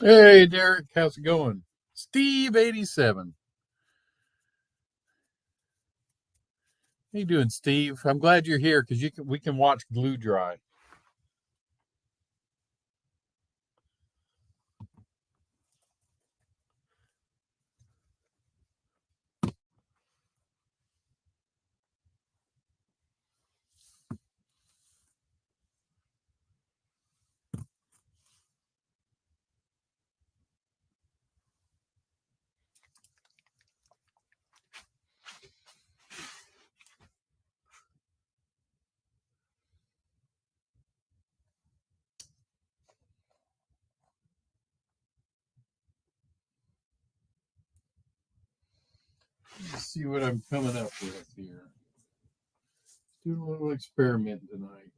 Hey, Derek, how's it going? Steve 87. How you doing, Steve? I'm glad you're here because we can watch glue dry. Let's see what I'm coming up with here. Doing a little experiment tonight.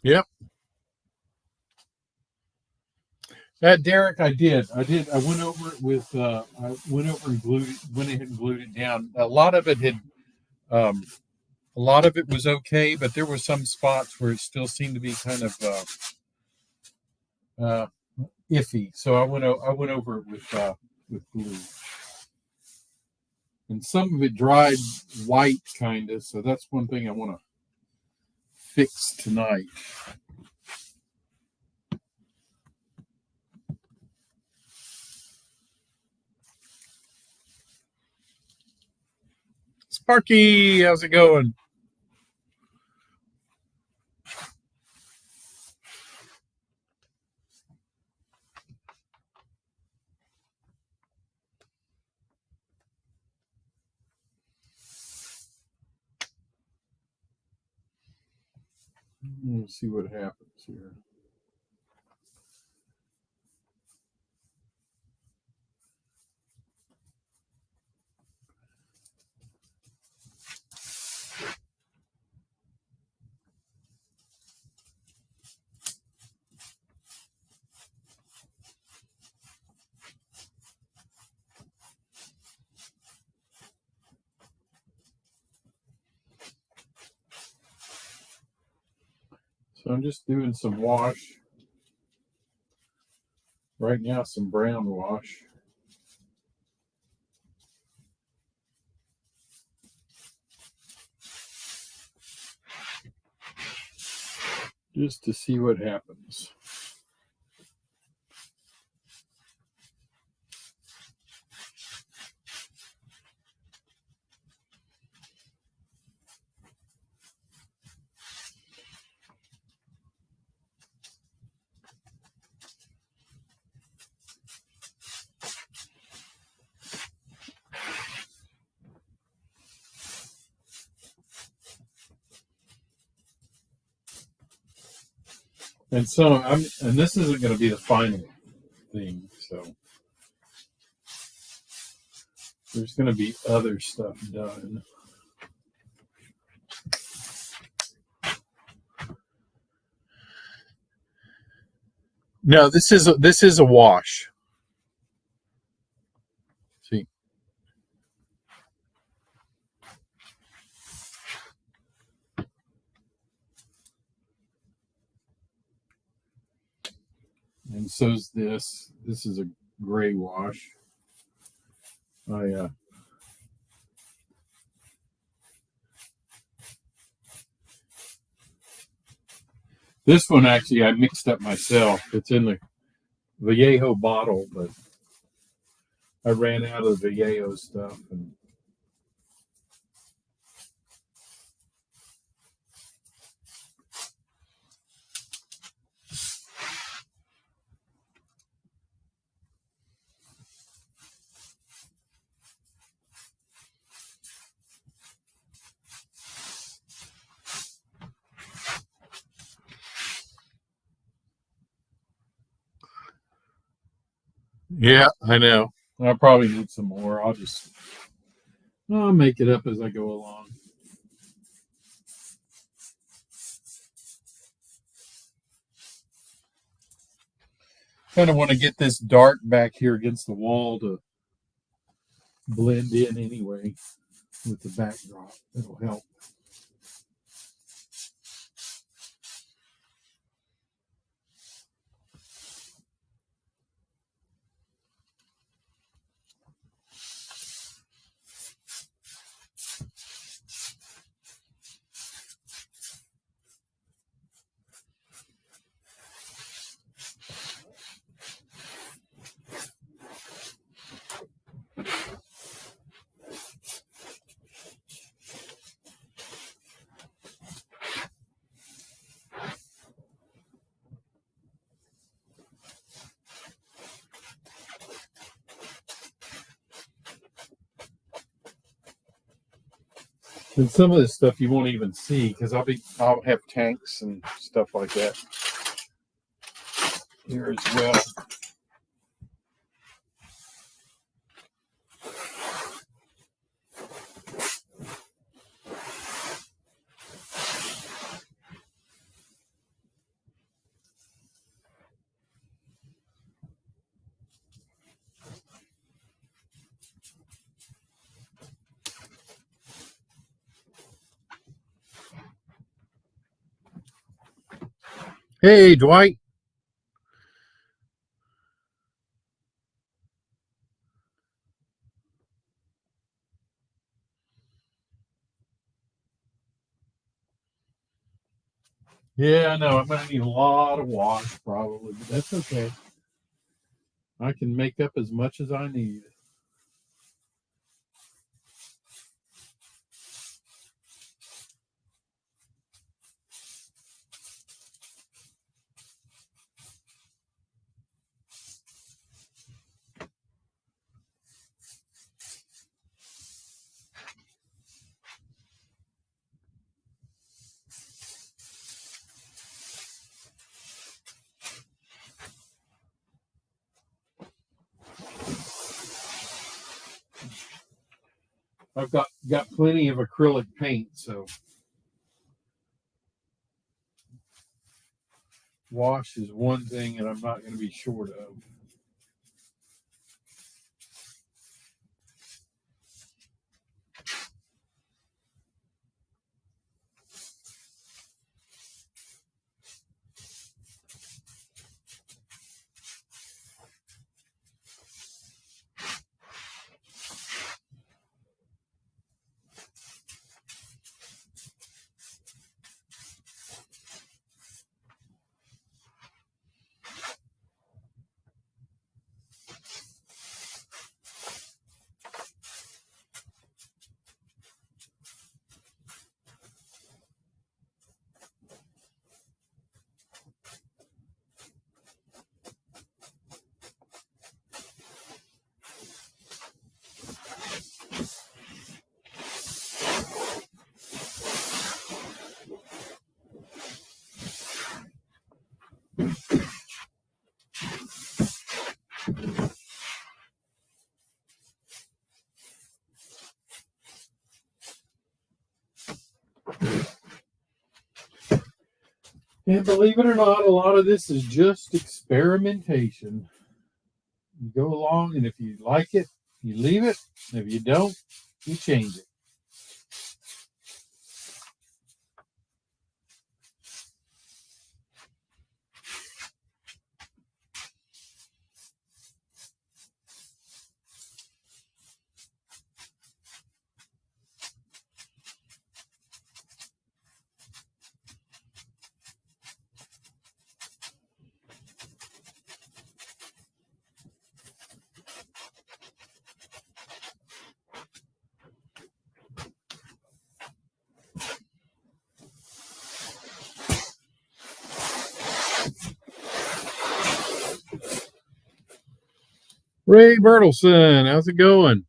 Yep. Derek, I did. I went over it with. I went over and went ahead and glued it down. Um, a lot of it was okay, but there were some spots where it still seemed to be kind of uh, iffy. So I went over it with glue. And some of it dried white, kind of. So that's one thing I want to fix tonight. Sparky, how's it going? Let's see what happens here. So I'm just doing some wash right now, some brown wash, just to see what happens. And this isn't going to be the final thing. So there's going to be other stuff done. No, this is a wash. See, and so's this. This is a gray wash. I This one actually I mixed up myself. It's in the Vallejo bottle, but I ran out of the Vallejo stuff. And Yeah, I know. I probably need some more. I'll make it up as I go along. Kind of want to get this dark back here against the wall to blend in anyway with the backdrop. That'll help. And some of this stuff you won't even see because I'll have tanks and stuff like that here as well. Hey, Dwight. Yeah, I know. I'm going to need a lot of wash probably, but that's okay. I can make up as much as I need. I've got plenty of acrylic paint, so wash is one thing that I'm not going to be short of. And believe it or not, a lot of this is just experimentation. You go along, and if you like it, you leave it. If you don't, you change it. Ray Bertelson, how's it going?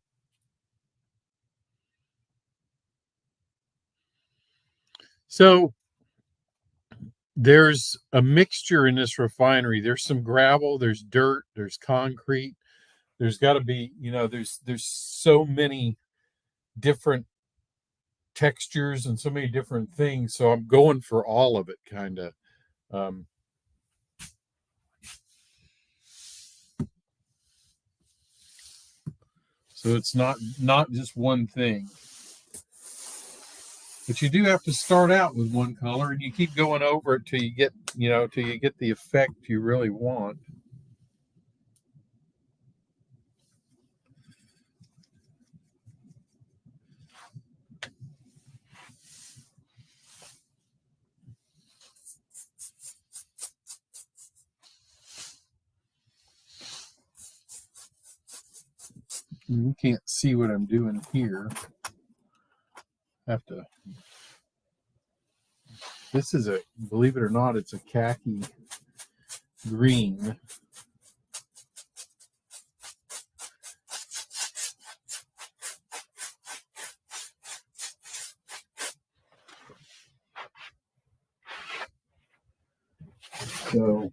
So there's a mixture in this refinery. There's some gravel, there's dirt, there's concrete. There's got to be, there's so many different textures and so many different things. So I'm going for all of it, kind of. Um, so it's not just one thing. But you do have to start out with one color, and you keep going over it till you get, till you get the effect you really want. You can't see what I'm doing here. Have to. This is believe it or not, it's a khaki green. So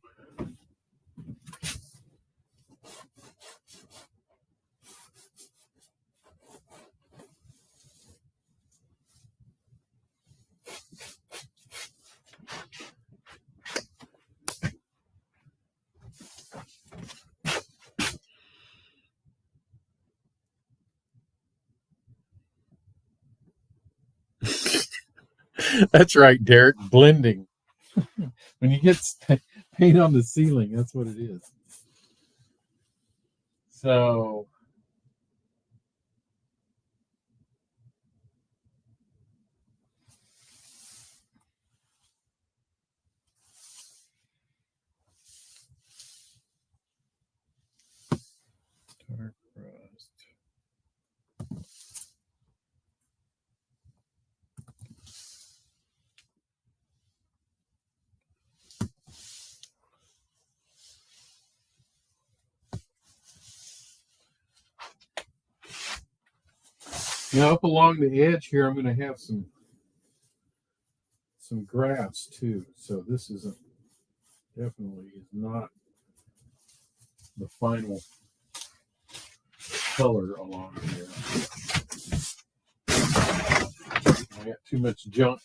that's right, Derek. Blending. When you get paint on the ceiling, that's what it is. So dark rust. Now up along the edge here, I'm going to have some grass too. So this isn't definitely is not the final color along here. I got too much junk,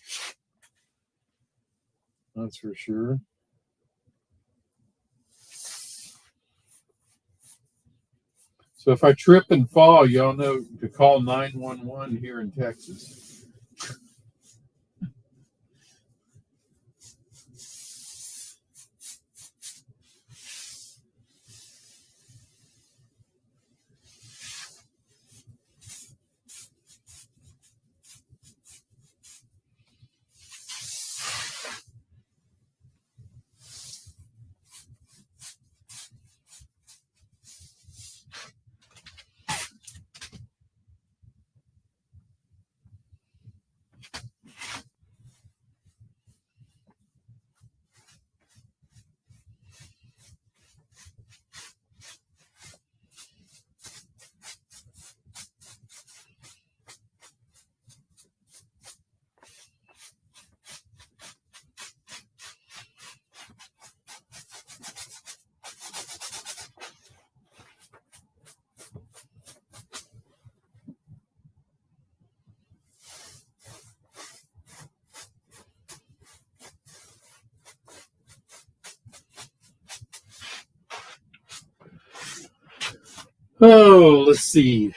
that's for sure. So if I trip and fall, y'all know to call 911 here in Texas. Oh, let's see.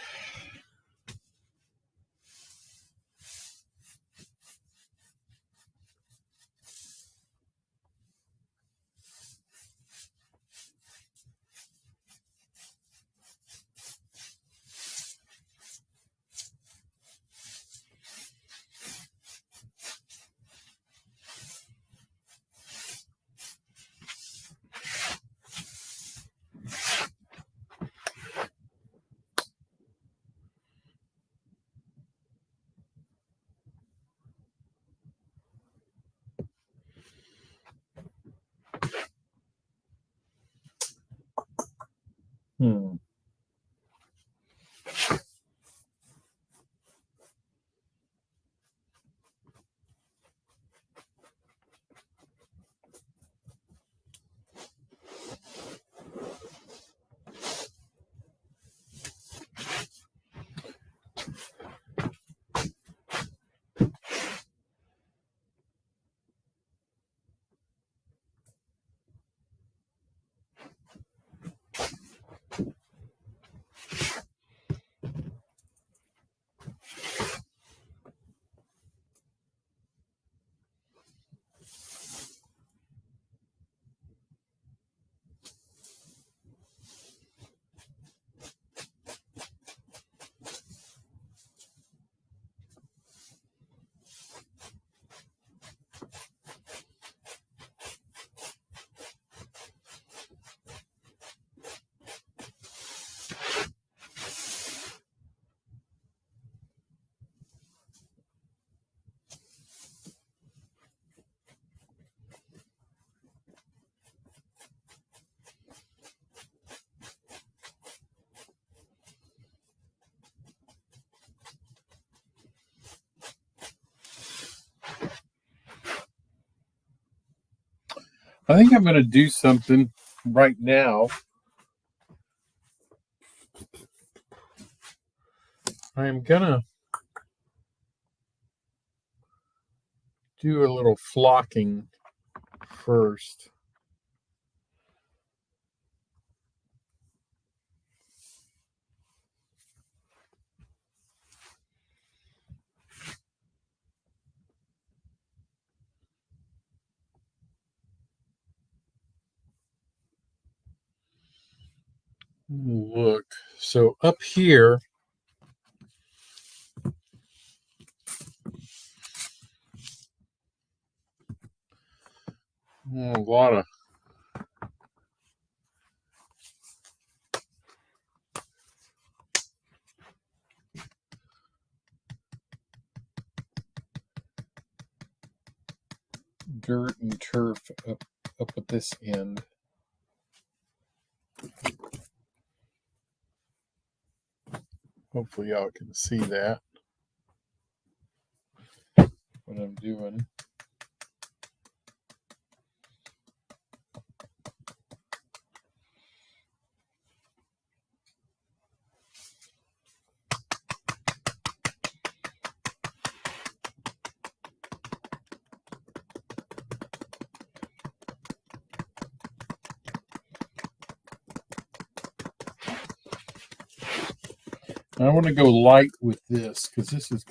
I think I'm going to do something right now. I'm going to do a little flocking first. Look, so up here, a lot of dirt and turf up at this end. Hopefully y'all can see that, what I'm doing. I want to go light with this because this is a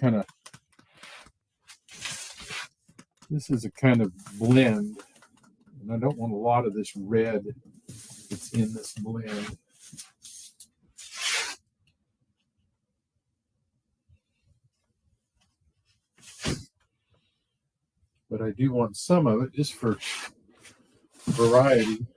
kind of blend, and I don't want a lot of this red that's in this blend. But I do want some of it just for variety.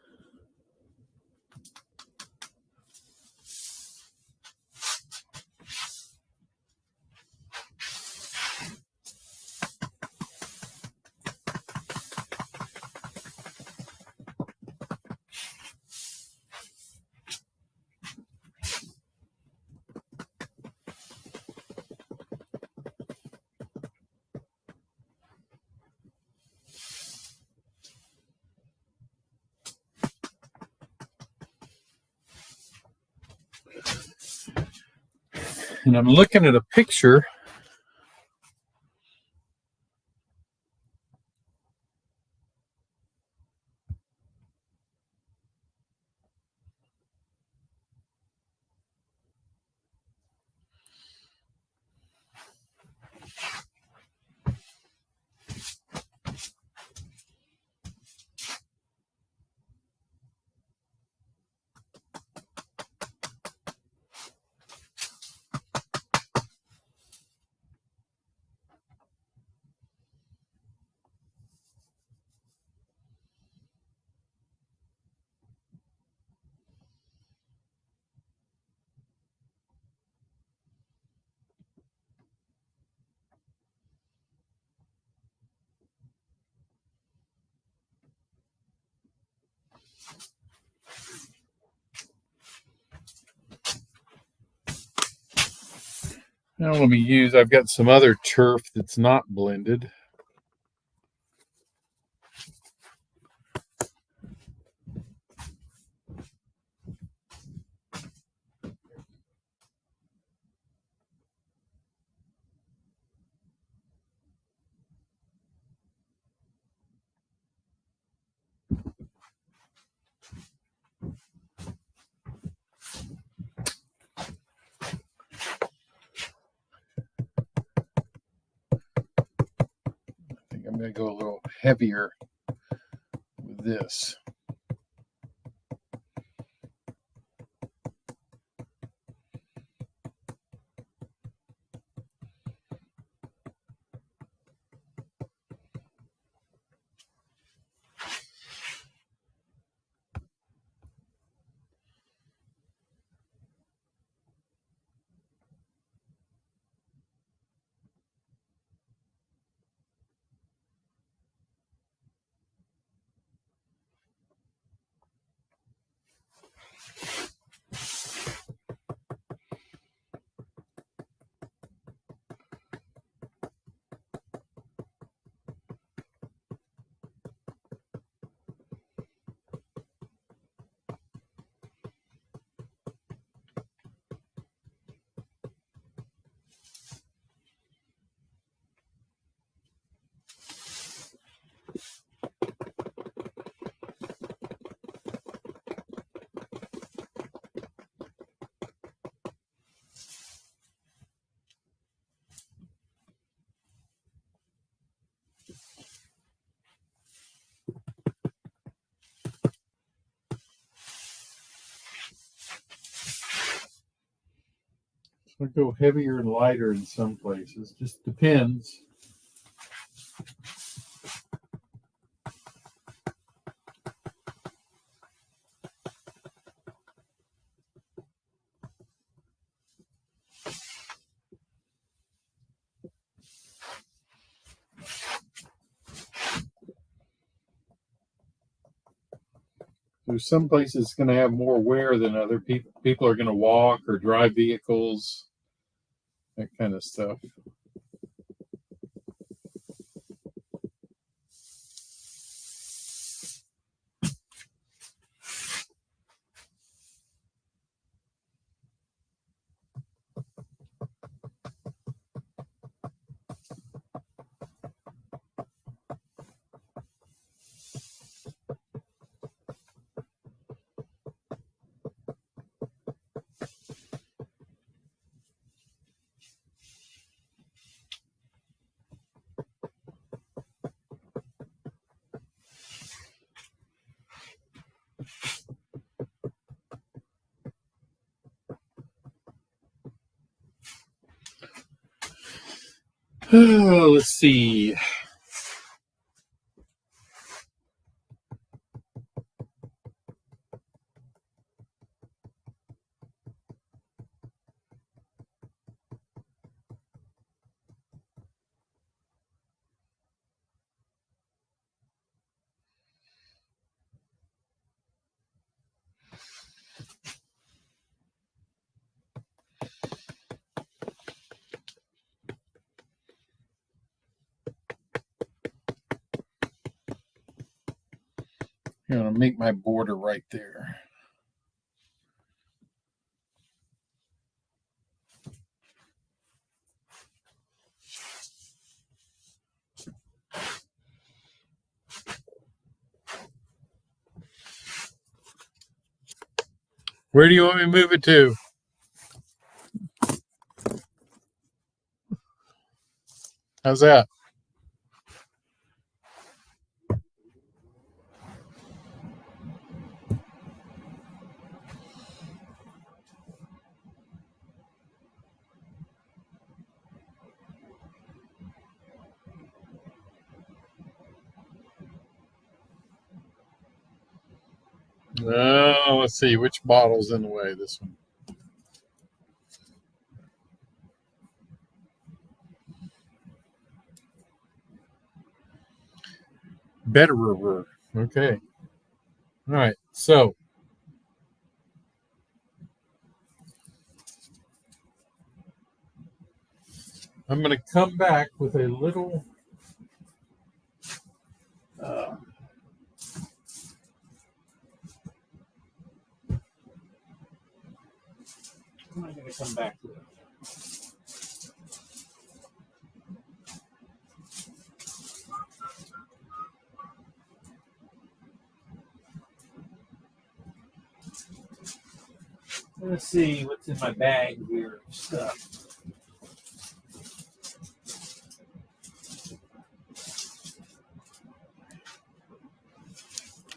And I'm looking at a picture. Now I've got some other turf that's not blended. I think I'm going to go a little heavier with this. I'll go heavier and lighter in some places. Just depends. There's some places going to have more wear than other people. People are going to walk or drive vehicles, that kind of stuff. Let's see. I'm going to make my border right there. Where do you want me to move it to? How's that? Let's see. Which bottle's in the way? This one. Betterer. Okay. All right. So I'm going to come back with a little. What am I going to come back with? Let's see what's in my bag here. Stuff.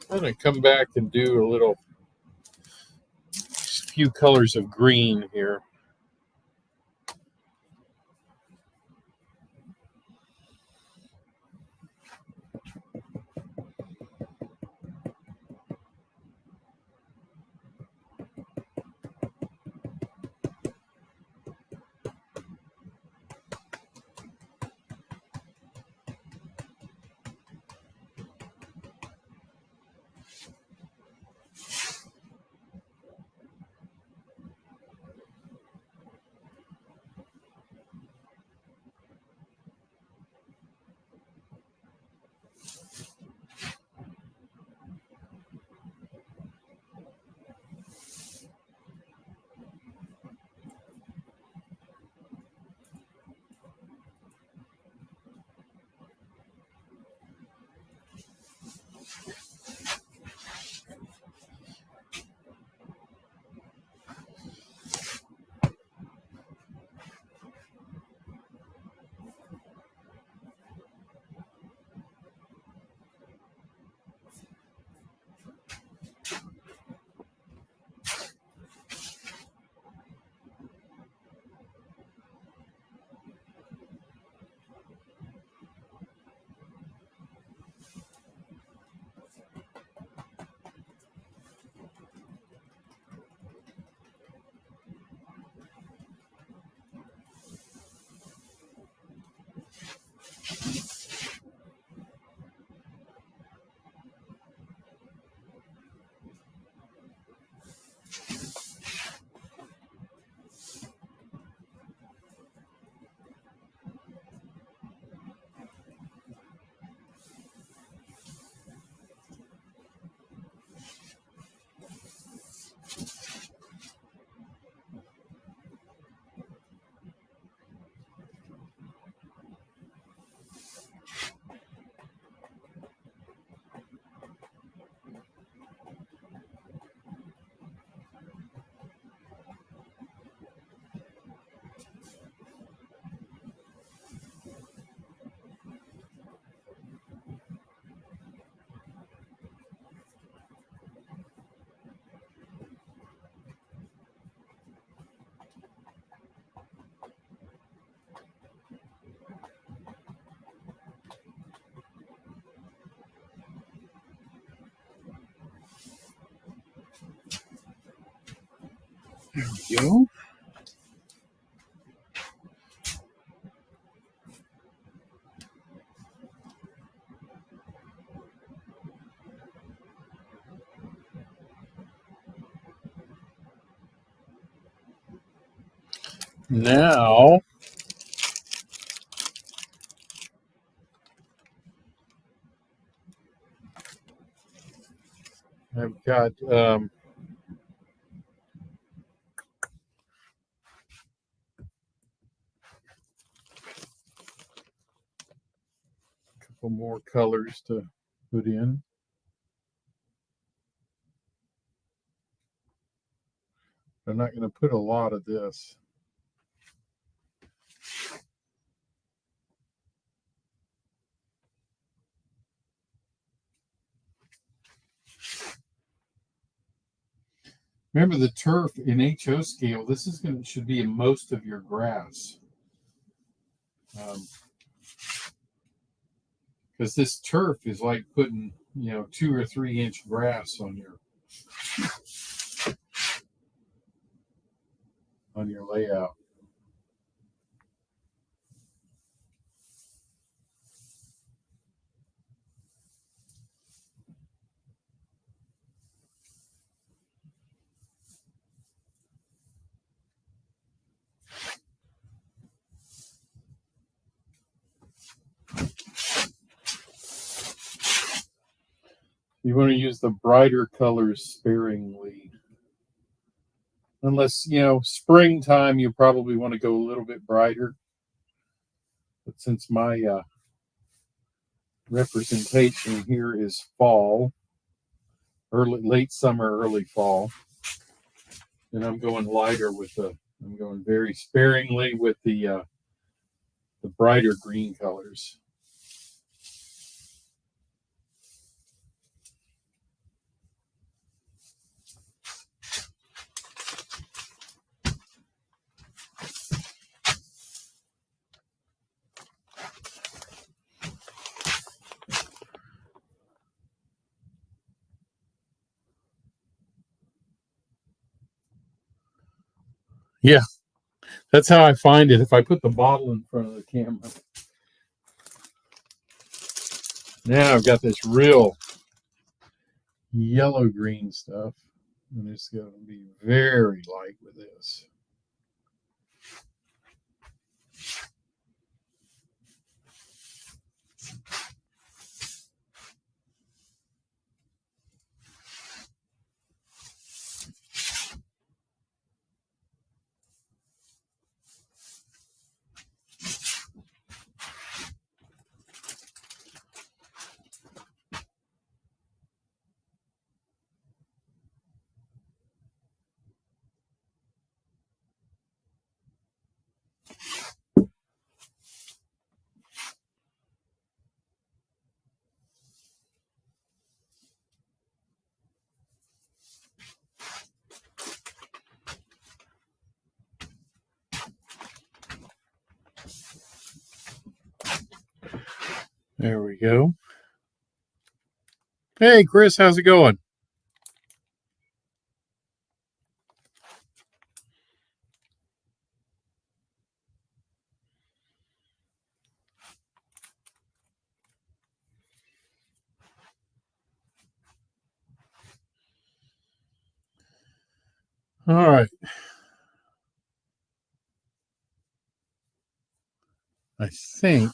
I'm going to come back and do a little few colors of green here. There we go. Now I've got a couple more colors to put in. I'm not going to put a lot of this. Remember the turf in HO scale, this is should be in most of your grass. Because this turf is like putting, 2 or 3 inch grass on your layout. You want to use the brighter colors sparingly. Unless, springtime, you probably want to go a little bit brighter. But since my representation here is fall, late summer, early fall, then I'm going lighter I'm going very sparingly with the brighter green colors. Yeah, that's how I find it. If I put the bottle in front of the camera. Now I've got this real yellow green stuff. And it's going to be very light with this. There we go. Hey, Chris, how's it going? All right. I think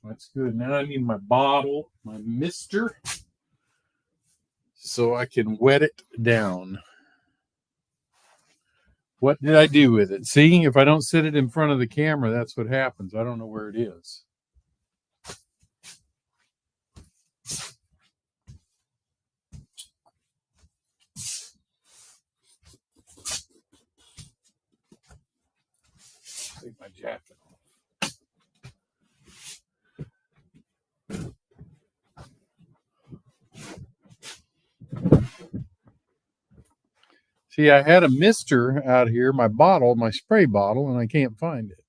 that's good. Now I need my bottle, my mister, so I can wet it down. What did I do with it? See, if I don't sit it in front of the camera, that's what happens. I don't know where it is. Take my jacket off. See, I had a mister out here, my bottle, my spray bottle, and I can't find it.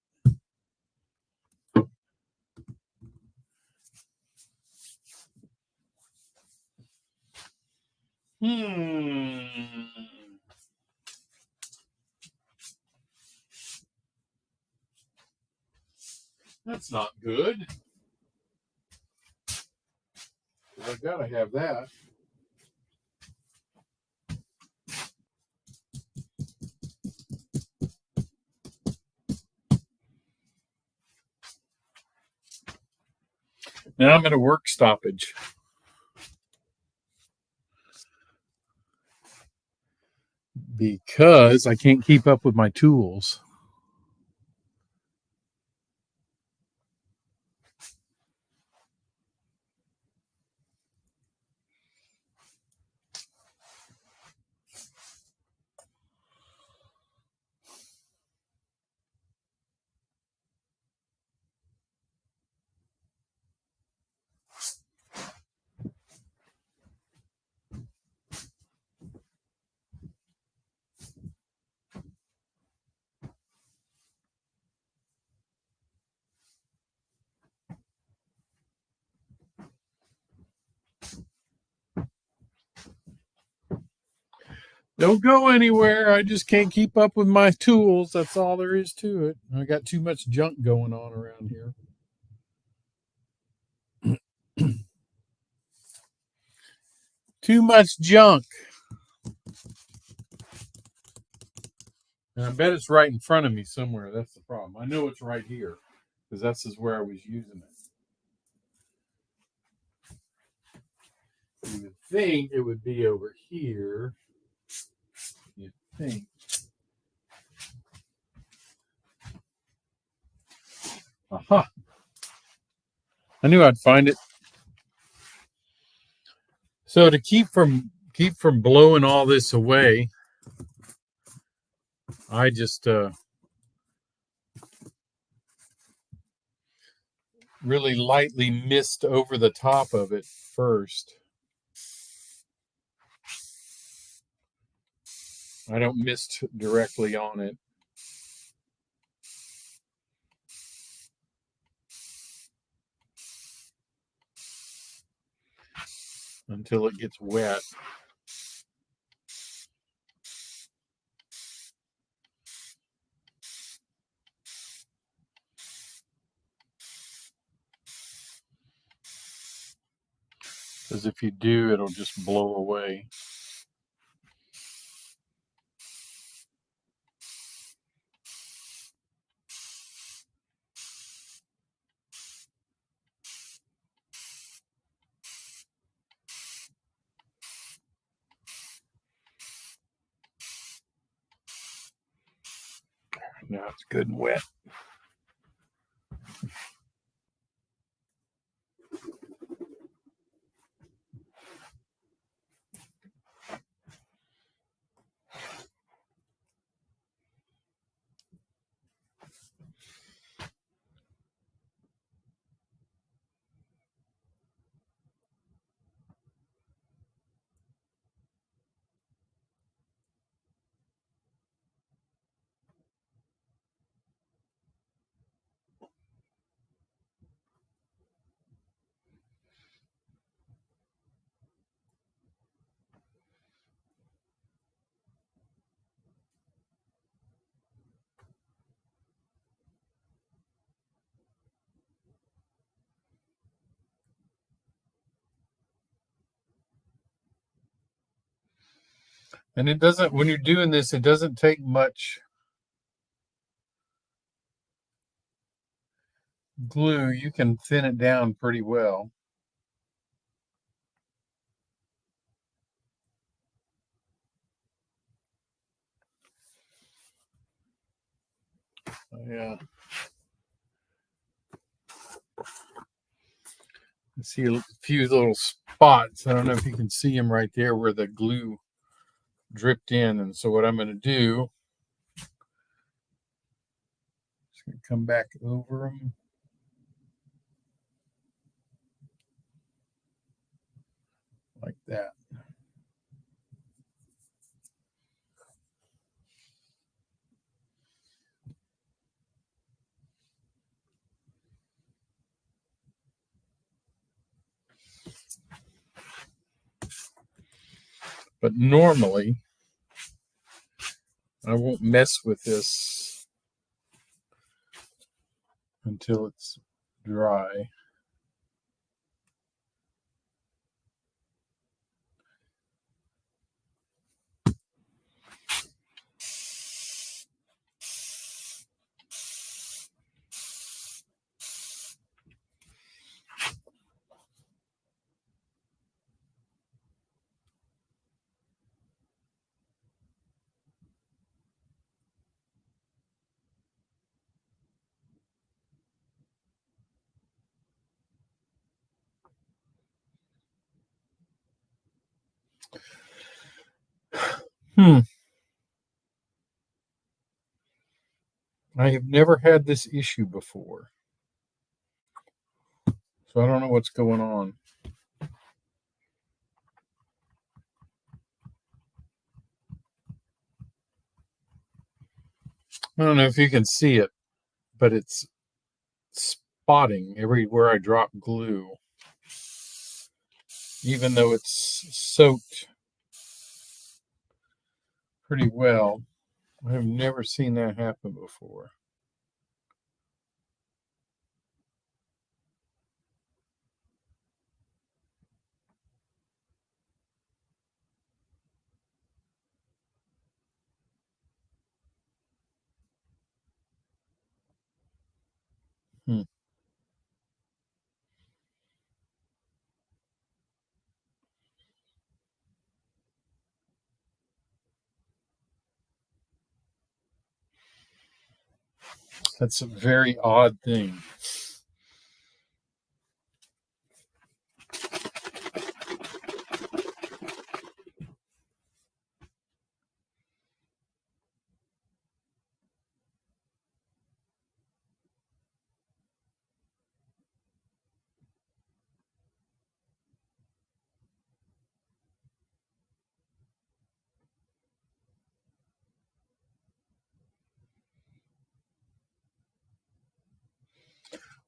Hmm. That's not good. I gotta have that. Now I'm at a work stoppage because I can't keep up with my tools. Don't go anywhere. I just can't keep up with my tools. That's all there is to it. I got too much junk going on around here. Too much junk. And I bet it's right in front of me somewhere. That's the problem. I know it's right here because that's is where I was using it. You would think it would be over here. You'd think. Aha. I knew I'd find it. So to keep from blowing all this away, I just really lightly mist over the top of it first. I don't mist directly on it until it gets wet. Because if you do, it'll just blow away. Now it's good and wet. And it doesn't, when you're doing this, it doesn't take much glue. You can thin it down pretty well. Yeah. I see a few little spots. I don't know if you can see them right there where the glue dripped in. And so what I'm going to do is going to come back over them like that. But normally, I won't mess with this until it's dry. Hmm. I have never had this issue before, so I don't know what's going on. I don't know if you can see it, but it's spotting everywhere I drop glue, even though it's soaked pretty well. I have never seen that happen before. Hmm. That's a very odd thing.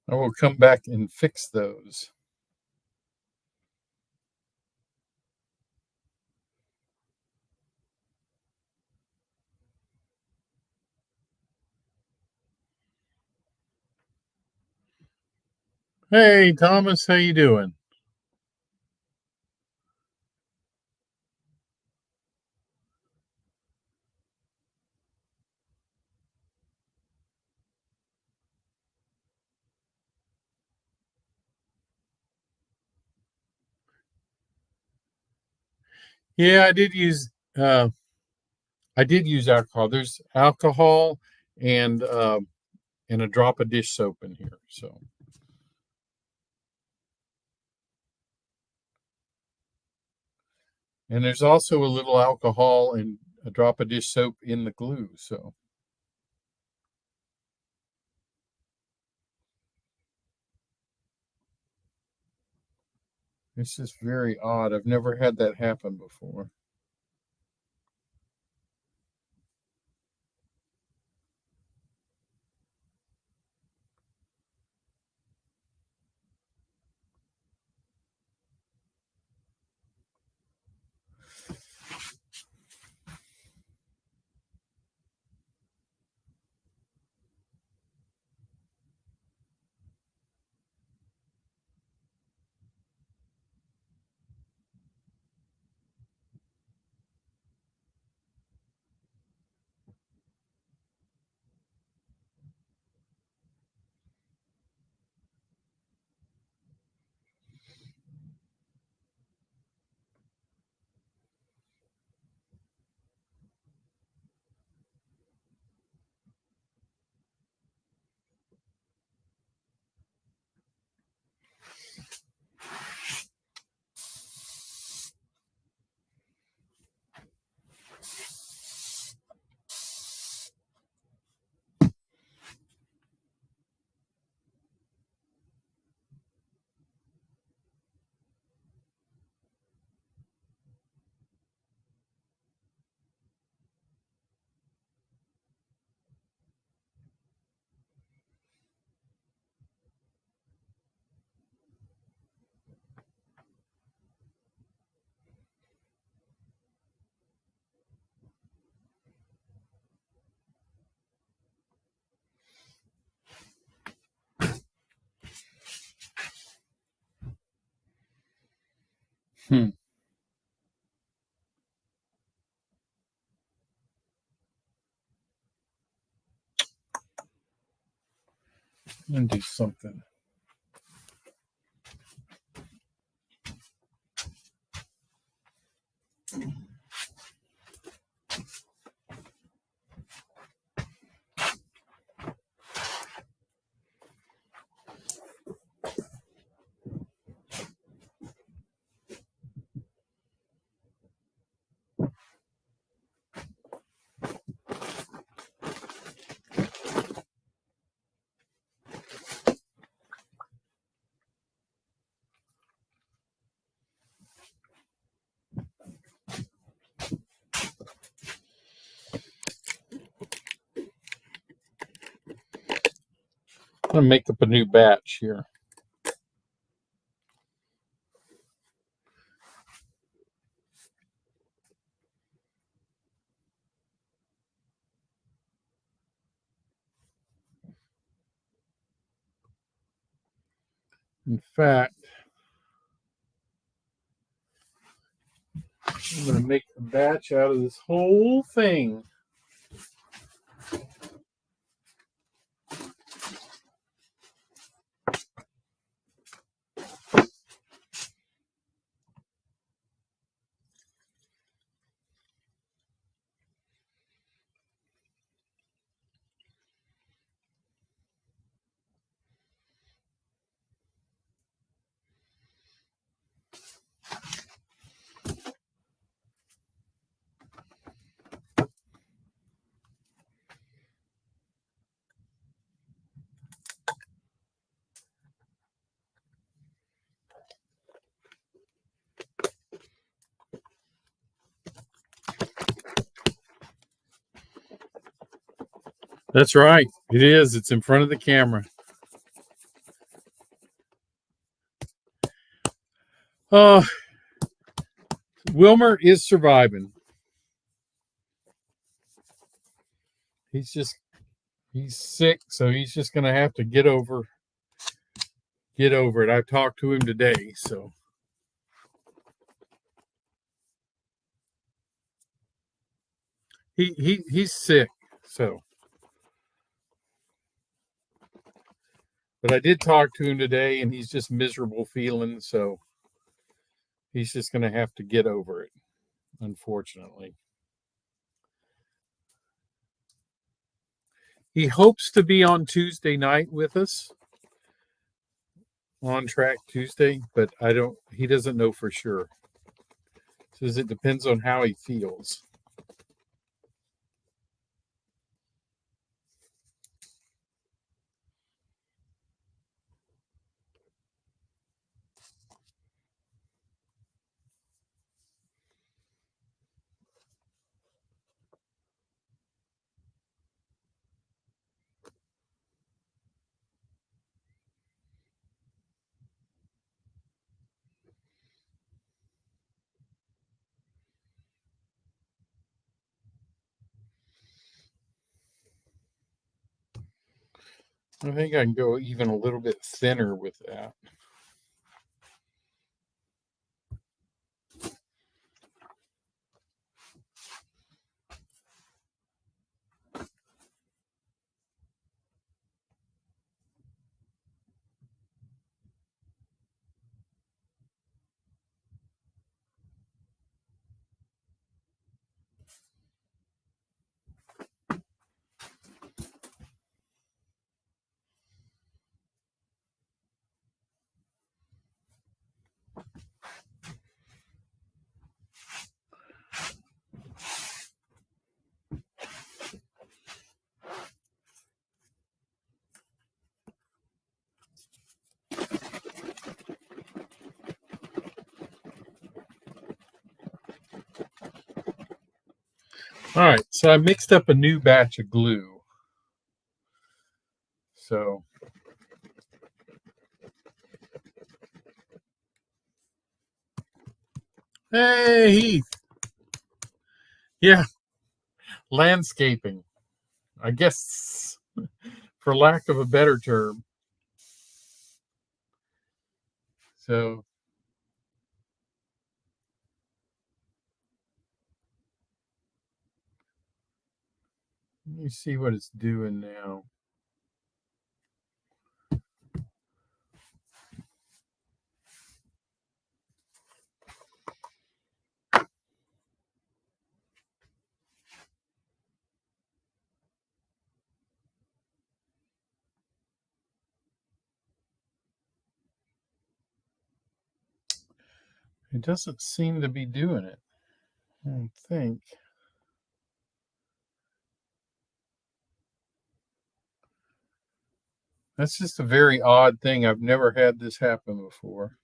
I will come back and fix those. Hey, Thomas, how you doing? Yeah, uh, I did use alcohol. There's alcohol and and a drop of dish soap in here. So, and there's also a little alcohol and a drop of dish soap in the glue. So, this is very odd. I've never had that happen before. Hmm. And do something. I'm gonna make up a new batch here. In fact, I'm gonna make a batch out of this whole thing. That's right. It is. It's in front of the camera. Oh, Wilmer is surviving. He's sick, so he's just gonna have to get over it. I talked to him today, so he's sick. So, but I did talk to him today, and he's just miserable feeling. So he's just gonna have to get over it. Unfortunately, he hopes to be on Tuesday night with us on track Tuesday, but I don't. He doesn't know for sure. Says it depends on how he feels. I think I can go even a little bit thinner with that. All right, so I mixed up a new batch of glue. So, hey, Heath. Yeah, landscaping. I guess, for lack of a better term. So, Let me see what it's doing now. It doesn't seem to be doing it. I don't think. That's just a very odd thing. I've never had this happen before.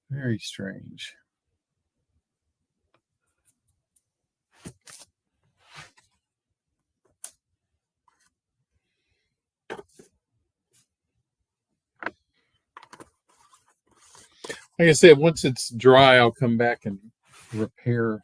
Very strange. Like I said, once it's dry, I'll come back and repair.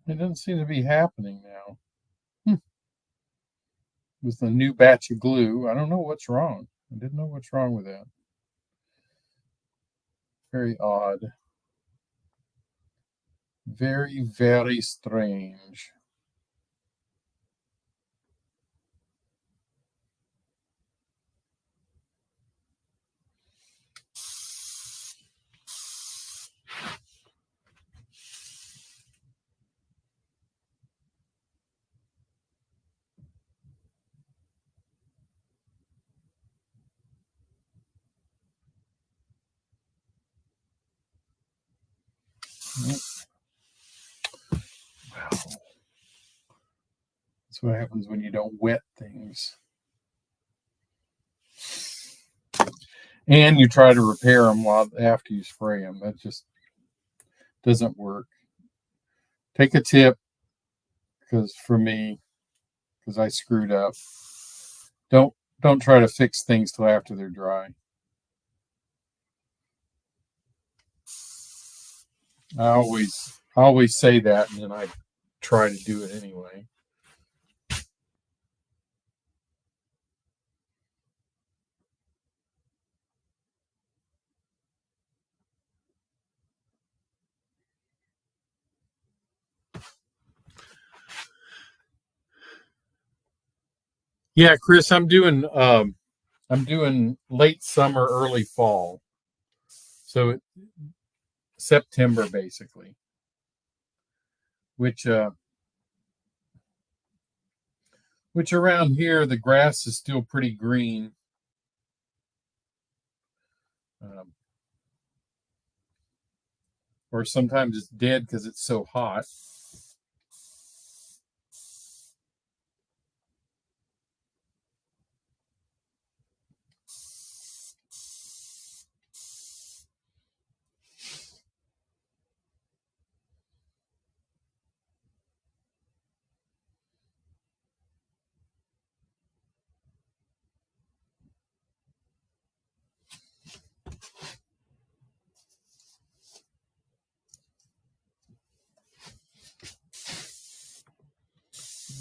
It doesn't seem to be happening now. With the new batch of glue, I don't know what's wrong. I didn't know what's wrong with that. Very odd. Very, very strange. Wow. That's what happens when you don't wet things. And you try to repair them after you spray them. That just doesn't work. Take a tip, because for me, because I screwed up. Don't try to fix things till after they're dry. I always say that, and then I try to do it anyway. Yeah, Chris, I'm doing late summer, early fall, so September basically. Which which around here the grass is still pretty green, um, or sometimes it's dead because it's so hot.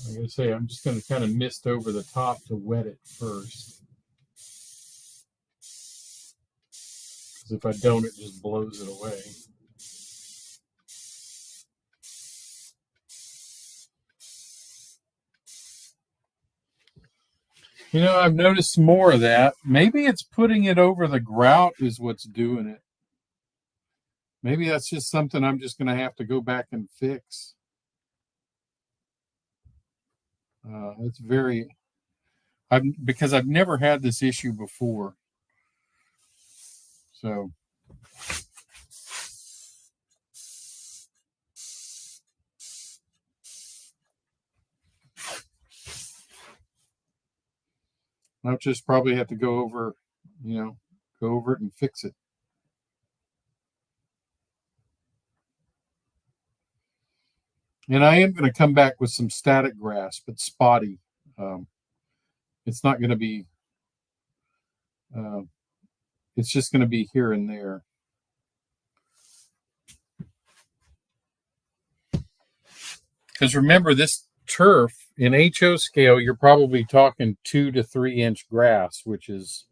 Like I say, I'm just going to kind of mist over the top to wet it first, because if I don't, it just blows it away. I've noticed more of that. Maybe it's putting it over the grout is what's doing it. Maybe that's just something I'm just going to have to go back and fix. It's very, because I've never had this issue before. So I'll just probably have to go over it and fix it. And I am going to come back with some static grass, but spotty. Um, it's not going to be. Uh, it's just going to be here and there. Because remember, this turf in HO scale, you're probably talking 2 to 3 inch grass, which is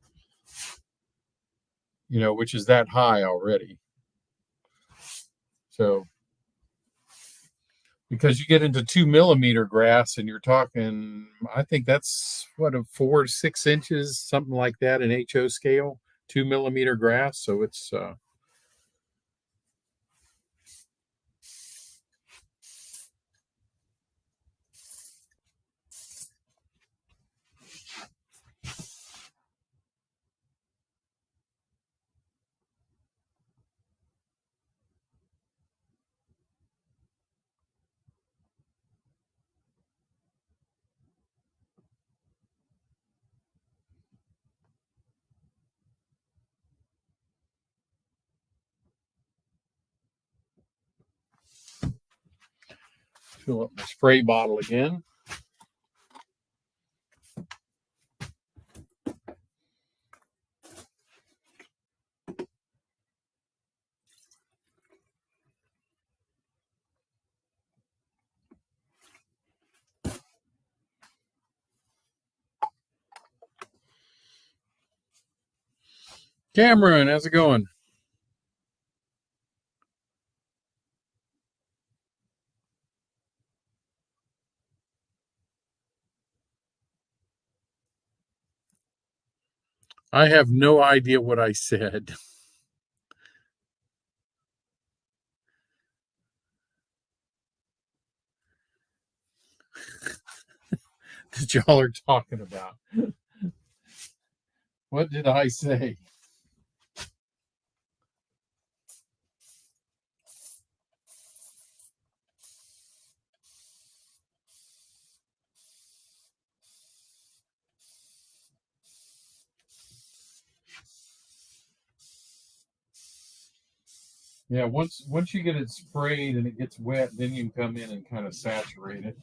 that high already. So, because you get into 2 millimeter grass and you're talking, I think that's what, a 4 to 6 inches, something like that in HO scale, 2 millimeter grass. So it's, fill up my spray bottle again. Cameron, how's it going? I have no idea what I said. That y'all are talking about. What did I say? Yeah, once you get it sprayed and it gets wet, then you can come in and kind of saturate it.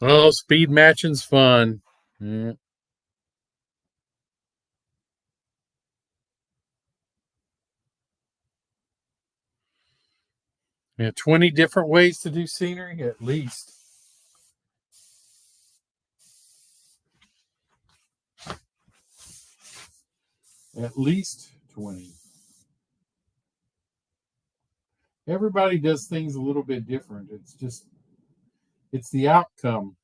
Oh, speed matching's fun. Yeah. Yeah, 20 different ways to do scenery at least. At least 20. Everybody does things a little bit different. It's the outcome.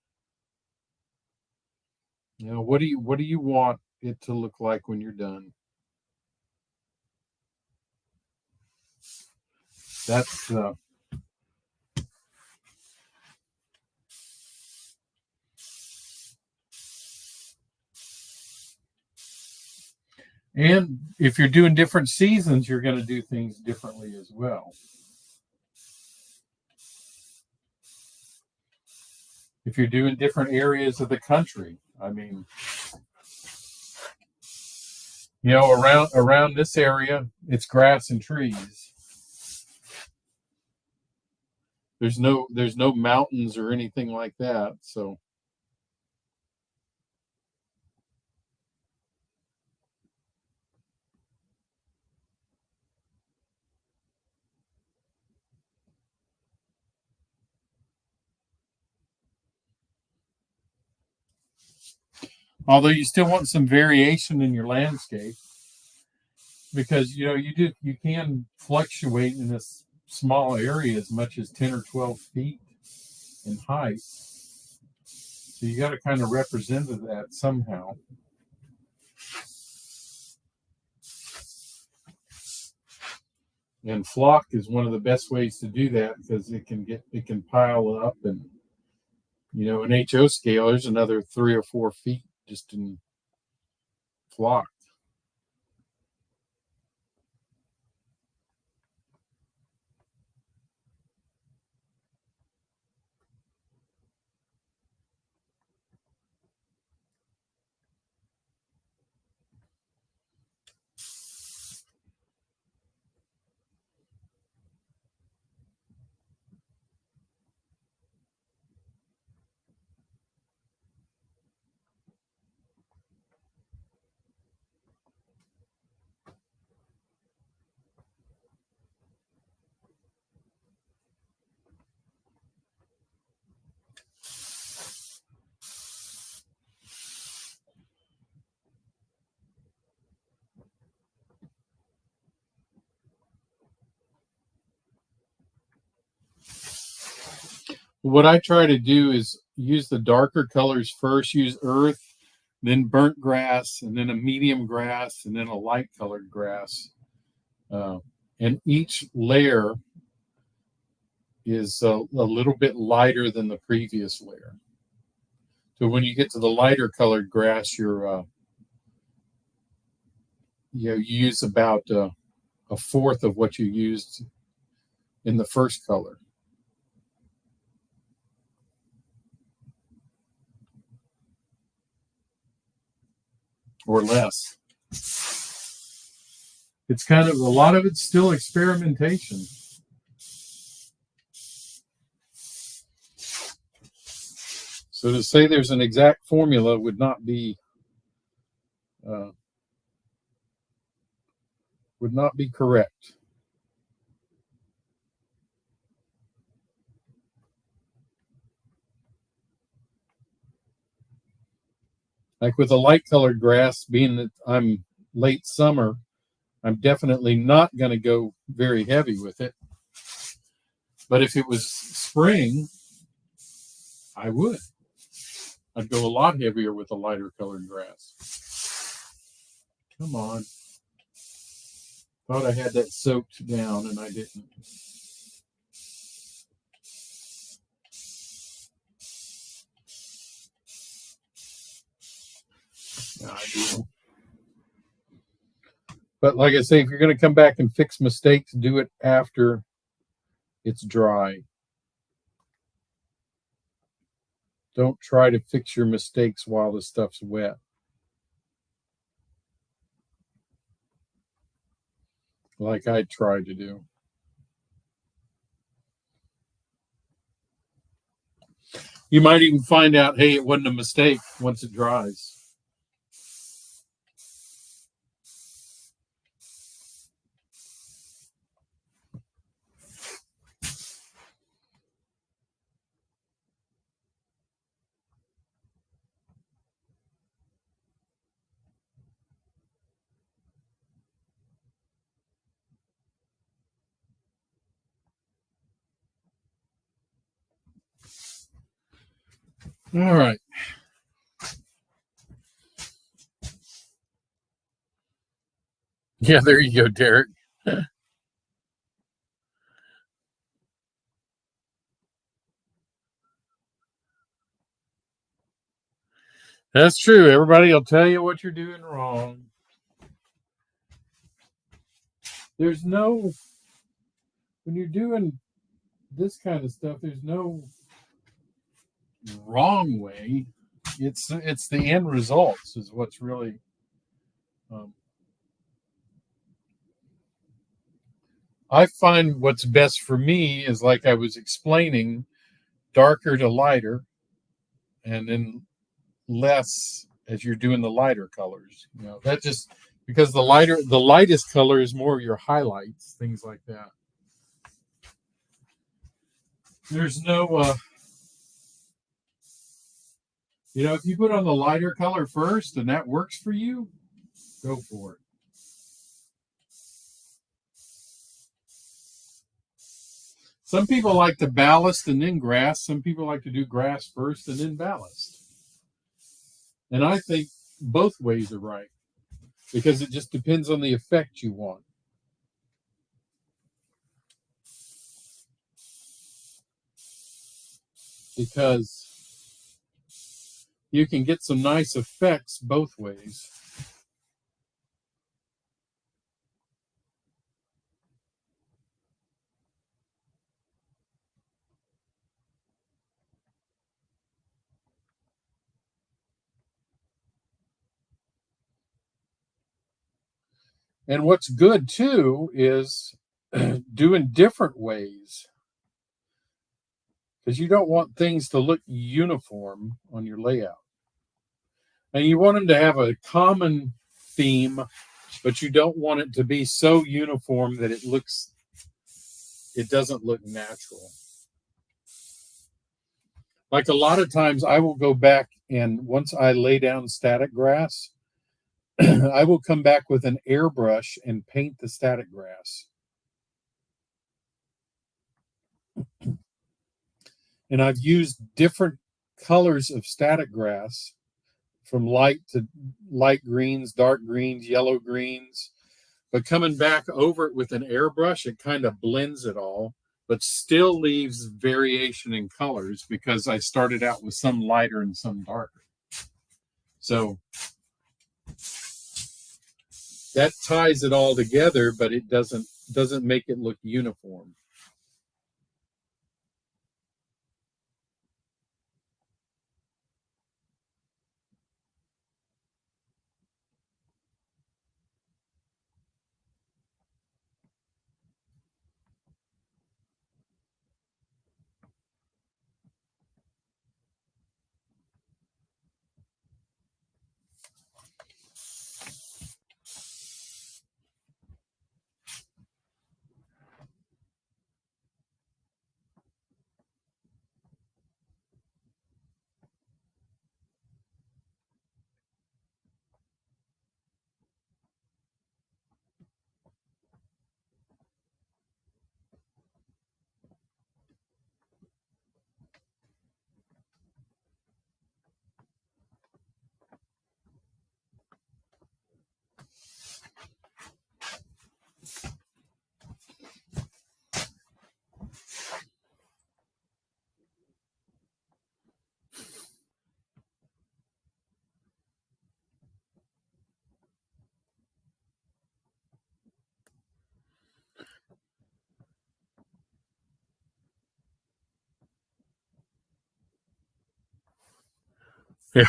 What do you want it to look like when you're done? That's and if you're doing different seasons, you're going to do things differently as well. If you're doing different areas of the country, I mean, around this area, it's grass and trees. There's no mountains or anything like that. So although you still want some variation in your landscape, because you can fluctuate in this small area as much as 10 or 12 feet in height. So you got to kind of represent that somehow. And flock is one of the best ways to do that because it can pile up, and an HO scale, there's another 3 or 4 feet just in flock. What I try to do is use the darker colors first, use earth, then burnt grass, and then a medium grass, and then a light colored grass. Uh, and each layer is a little bit lighter than the previous layer. So when you get to the lighter colored grass, you use about a fourth of what you used in the first color, or less. It's kind of a lot of it's still experimentation. So to say there's an exact formula uh, would not be correct. Like with a light colored grass, being that I'm late summer, I'm definitely not going to go very heavy with it. But if it was spring, I would. I'd go a lot heavier with a lighter colored grass. Come on. Thought I had that soaked down and I didn't. Yeah, I do. But like I say, if you're going to come back and fix mistakes, do it after it's dry. Don't try to fix your mistakes while the stuff's wet, like I tried to do. You might even find out, hey, it wasn't a mistake once it dries. All right. Yeah, there you go, Derek. That's true. Everybody will tell you what you're doing wrong. There's no, when you're doing this kind of stuff, there's no wrong way. It's the end results is what's really. Um, I find what's best for me is like I was explaining, darker to lighter, and then less as you're doing the lighter colors. That just because the lightest color is more your highlights, things like that. There's no, if you put on the lighter color first and that works for you, go for it. Some people like to ballast and then grass. Some people like to do grass first and then ballast. And I think both ways are right because it just depends on the effect you want. Because you can get some nice effects both ways. And what's good too is doing different ways because you don't want things to look uniform on your layout. And you want them to have a common theme, but you don't want it to be so uniform that it doesn't look natural. Like a lot of times I will go back and once I lay down static grass, I will come back with an airbrush and paint the static grass. And I've used different colors of static grass from light to light greens, dark greens, yellow greens. But coming back over it with an airbrush, it kind of blends it all, but still leaves variation in colors because I started out with some lighter and some darker. So that ties it all together, but it doesn't make it look uniform. Yeah.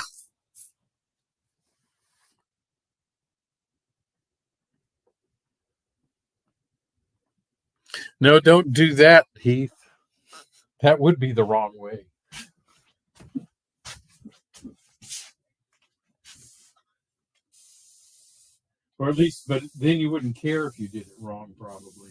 No, don't do that, Heath. That would be the wrong way. Or at least, but then you wouldn't care if you did it wrong, probably.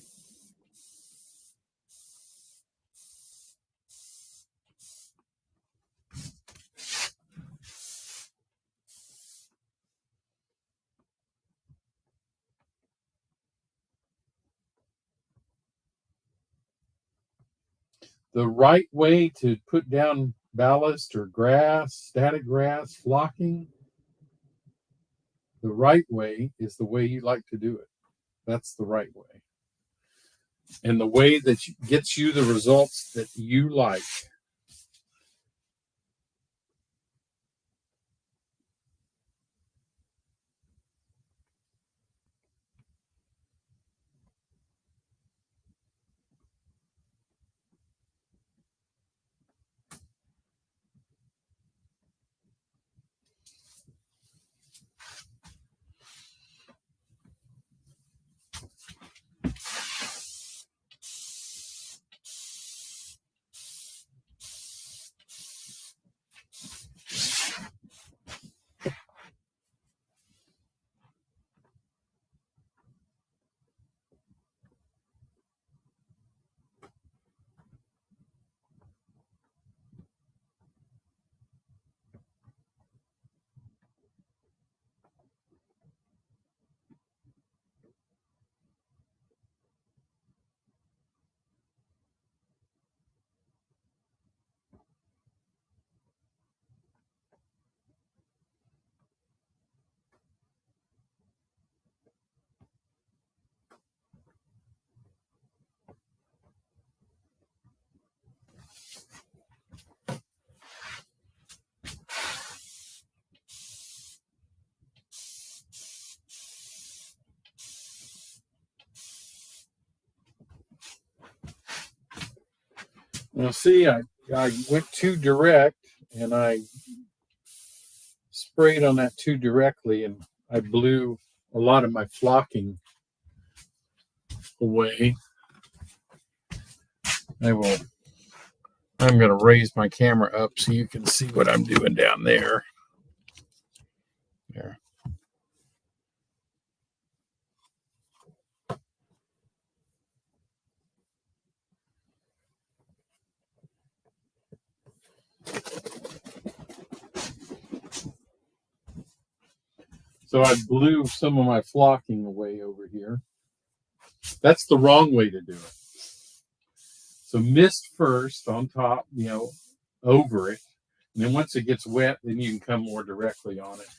The right way to put down ballast or grass, static grass, flocking, the right way is the way you like to do it. That's the right way. And the way that gets you the results that you like. Now, see, I went too direct, and I sprayed on that too directly, and I blew a lot of my flocking away. I'm going to raise my camera up so you can see what I'm doing down there. There. So I blew some of my flocking away over here. That's the wrong way to do it. So mist first on top, over it. And then once it gets wet, then you can come more directly on it.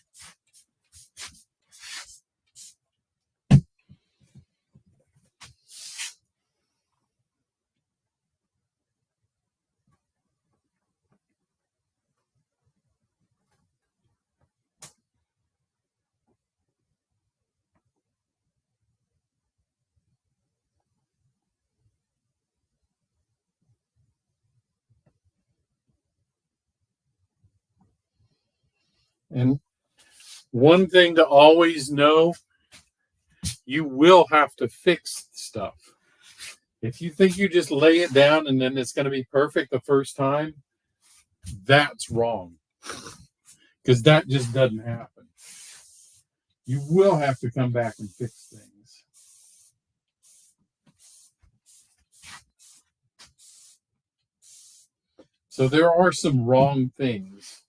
And one thing to always know, you will have to fix stuff. If you think you just lay it down and then it's going to be perfect the first time, that's wrong. Because that just doesn't happen. You will have to come back and fix things. So there are some wrong things.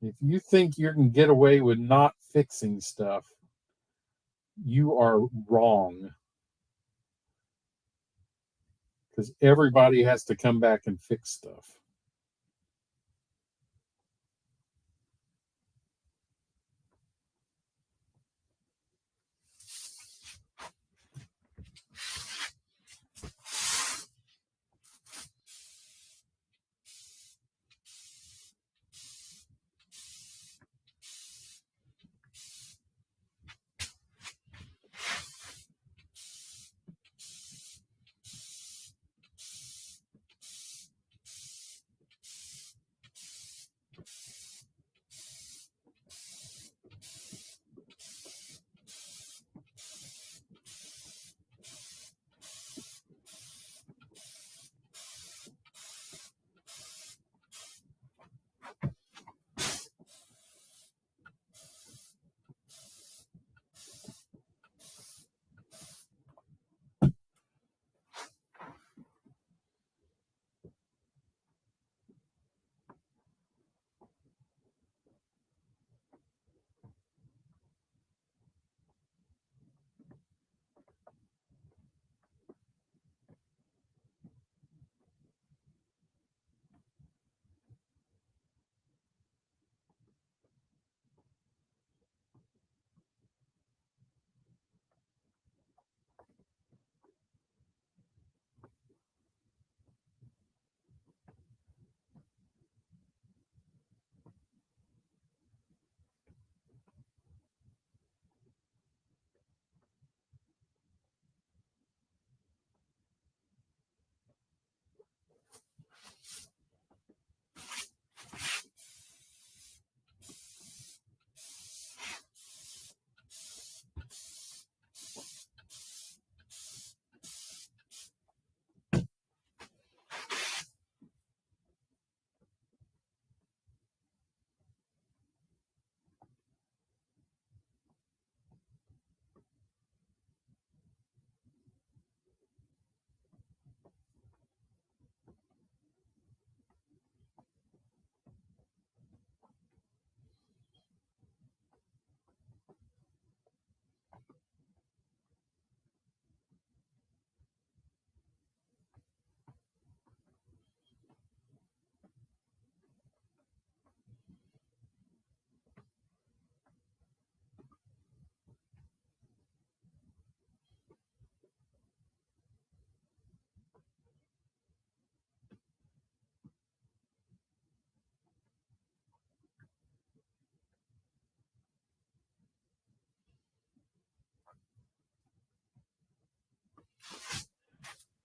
If you think you can get away with not fixing stuff, you are wrong. Because everybody has to come back and fix stuff.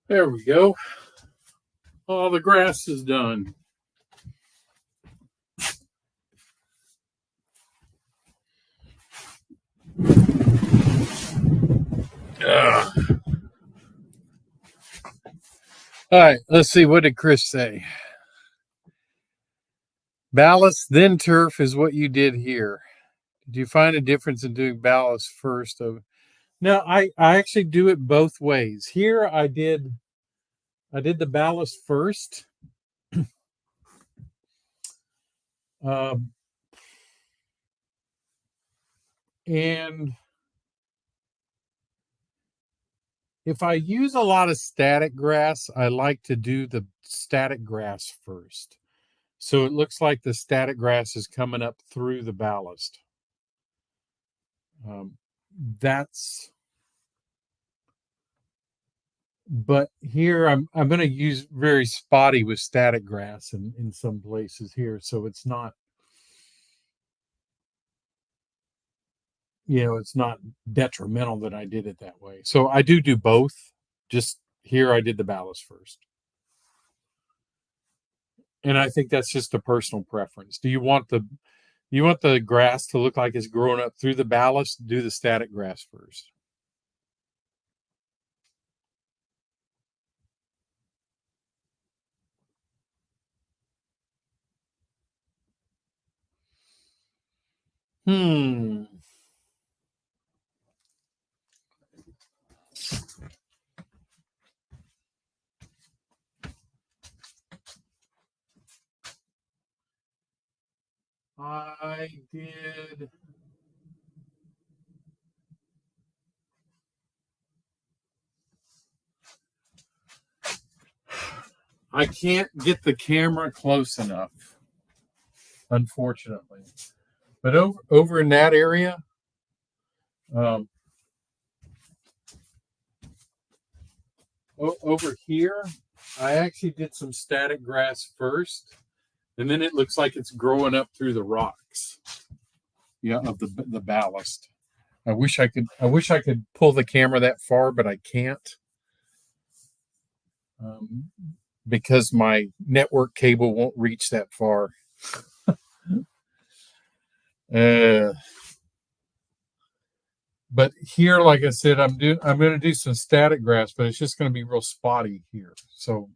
There we go. All the grass is done. Ugh. All right, let's see. What did Chris say? Ballast, then turf is what you did here. Did you find a difference in doing ballast first? No, I actually do it both ways. Here I did the ballast first. Um, and if I use a lot of static grass, I like to do the static grass first. So it looks like the static grass is coming up through the ballast. Um, that's but here I'm going to use very spotty with static grass in some places here, so it's not, it's not detrimental that I did it that way. So I do both. Just here I did the ballast first, and I think that's just a personal preference. Do you want the grass to look like it's growing up through the ballast? Do the static grass first. Hmm. I did. I can't get the camera close enough, unfortunately. But over in that area, um, over here, I actually did some static grass first, and then it looks like it's growing up through the rocks. Yeah, of the ballast. I wish I could pull the camera that far, but I can't, um, because my network cable won't reach that far. Uh, but here, like I said, I'm going to do some static grass, but it's just going to be real spotty here. So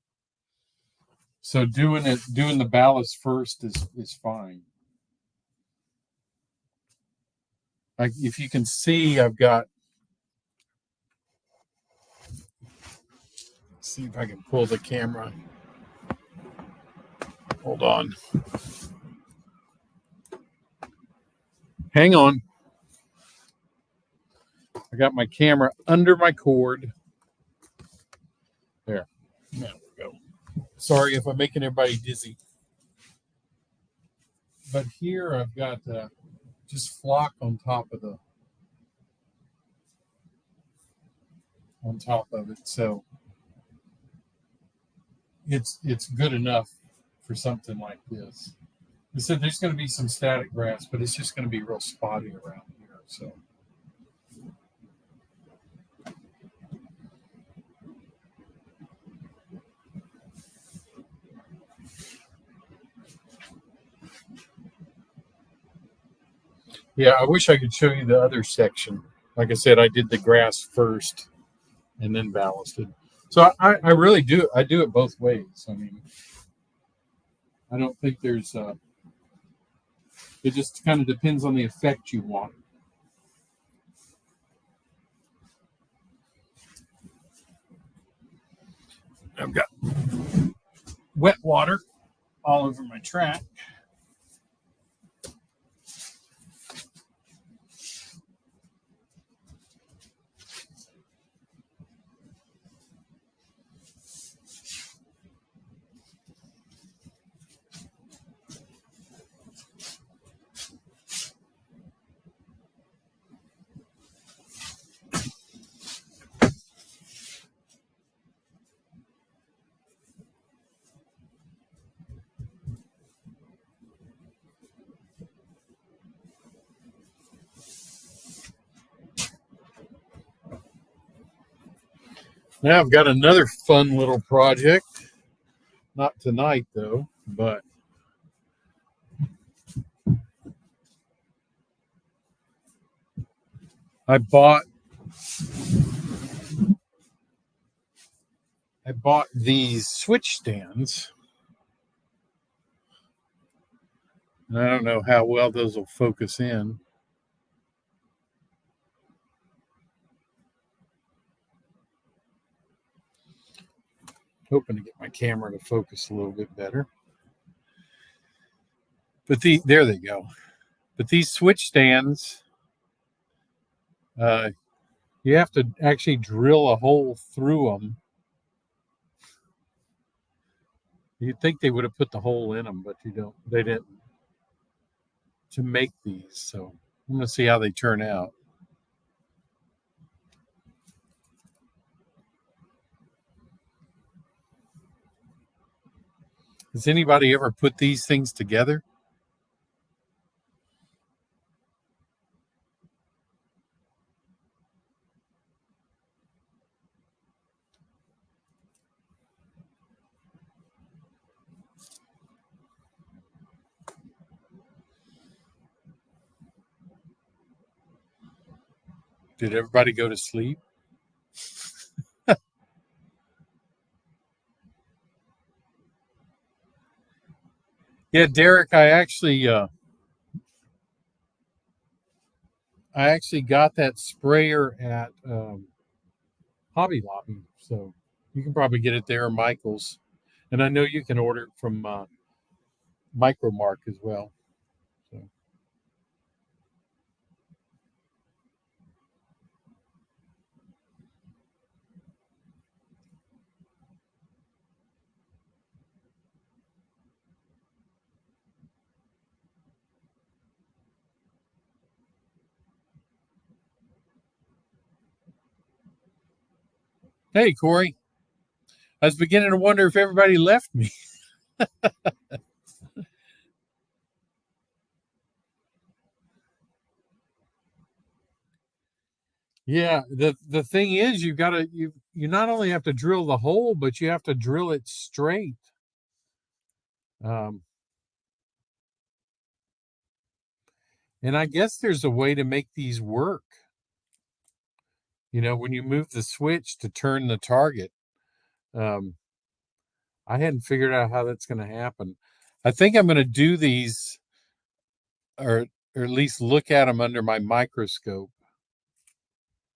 doing the ballast first is fine. Like if you can see, I've got. See if I can pull the camera. Hold on. Hang on. I got my camera under my cord. There. There we go. Sorry if I'm making everybody dizzy. But here I've got just flock on top of it. So it's good enough for something like this. I said there's going to be some static grass, but it's just going to be real spotty around here. So yeah, I wish I could show you the other section. Like I said, I did the grass first and then ballasted. So I really do it. I do it both ways. I mean, I don't think there's. It just kind of depends on the effect you want. I've got wet water all over my track. Now I've got another fun little project. Not tonight though, but I bought I bought these switch stands. And I don't know how well those will focus in. Hoping to get my camera to focus a little bit better. But there they go. But these switch stands, uh, you have to actually drill a hole through them. You'd think they would have put the hole in them, but you don't. They didn't to make these. So I'm going to see how they turn out. Has anybody ever put these things together? Did everybody go to sleep? Yeah, Derek, I actually got that sprayer at Hobby Lobby, so you can probably get it there or Michael's, and I know you can order it from Micromark as well. So, hey, Corey, I was beginning to wonder if everybody left me. Yeah, the thing is, you not only have to drill the hole, but you have to drill it straight. Um, and I guess there's a way to make these work. When you move the switch to turn the target, um, I hadn't figured out how that's going to happen. I think I'm going to do these, or at least look at them under my microscope,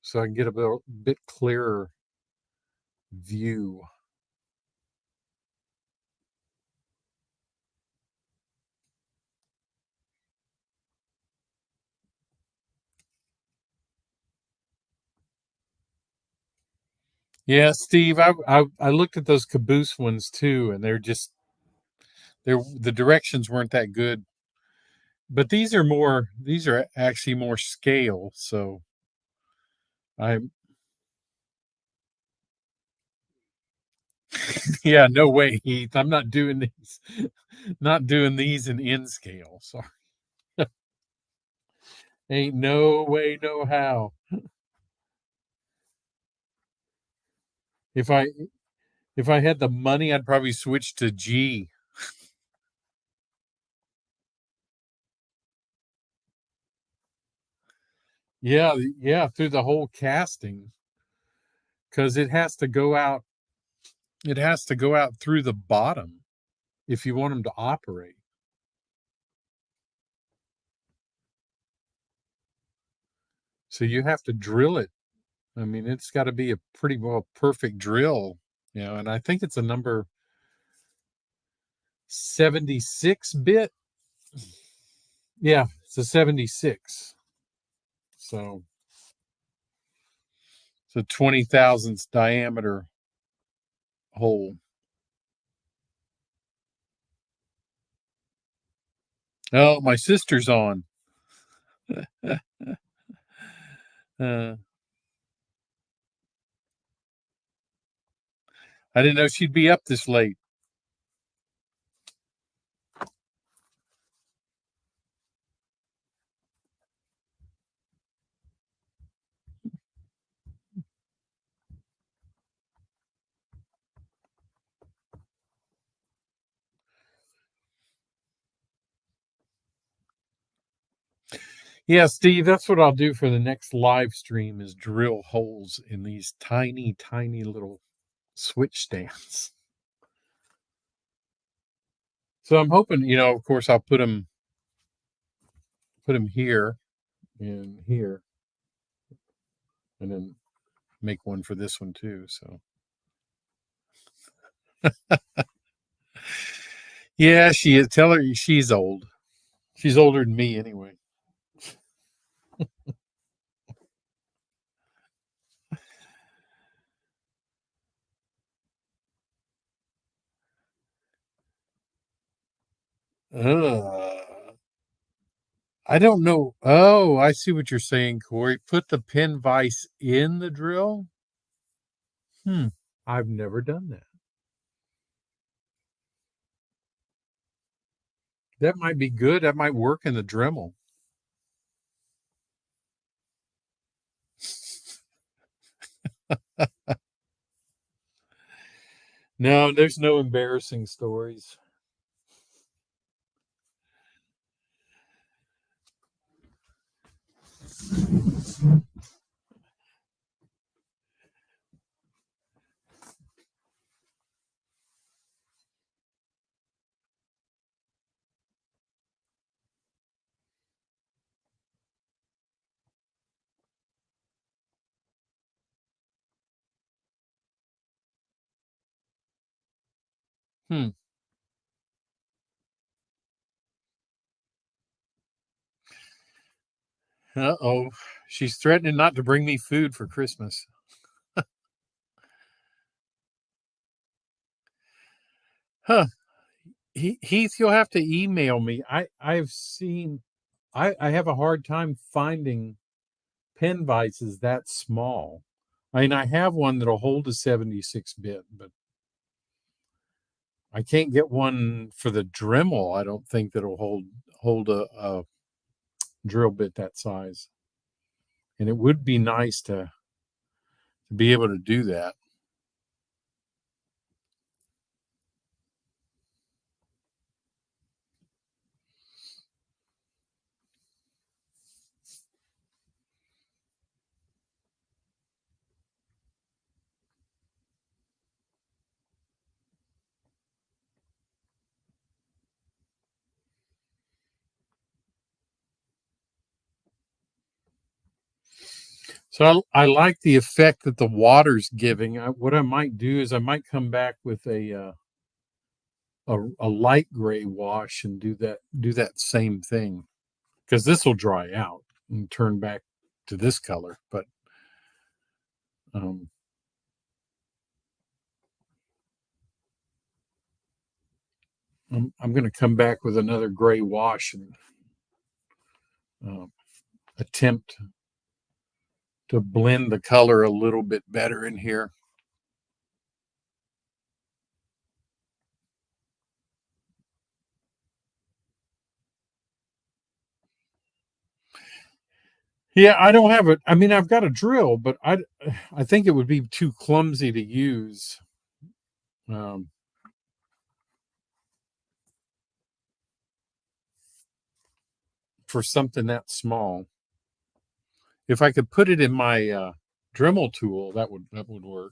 so I can get a bit clearer view. Yeah, Steve, I looked at those caboose ones too, and the directions weren't that good. But these are actually more scale. So I'm yeah, no way, Heath. I'm not doing these, not doing these in scale. Sorry, ain't no way, no how. If I if I had the money, I'd probably switch to G. Yeah, yeah, through the whole casting, because it has to go out. It has to go out through the bottom if you want them to operate. So you have to drill it. I mean, it's got to be a pretty well perfect drill, and I think it's a number 76 bit. Yeah, it's a 76. So it's a 20 thousandths diameter hole. Oh, my sister's on. I didn't know she'd be up this late. Yeah, Steve, that's what I'll do for the next live stream is drill holes in these tiny, tiny little switch stands. So I'm hoping, of course, I'll put them here and here, and then make one for this one too. So yeah, she is. Tell her she's old. She's older than me anyway. Uh, I don't know. Oh, I see what you're saying, Corey. Put the pin vise in the drill. Hmm. I've never done that. That might be good. That might work in the Dremel. No, there's no embarrassing stories. Hmm. Uh-oh. She's threatening not to bring me food for Christmas. Huh. Heath, you'll have to email me. I have a hard time finding pen vices that small. I mean, I have one that'll hold a 76 bit, but I can't get one for the Dremel. I don't think that'll hold a drill bit that size. And it would be nice to be able to do that. So I like the effect that the water's giving. What I might do is I might come back with a light gray wash and do that same thing because this will dry out and turn back to this color. But um, I'm going to come back with another gray wash and uh, attempt to blend the color a little bit better in here. Yeah, I don't have it. I mean, I've got a drill, but I think it would be too clumsy to use um, for something that small. If I could put it in my Dremel tool, that would work.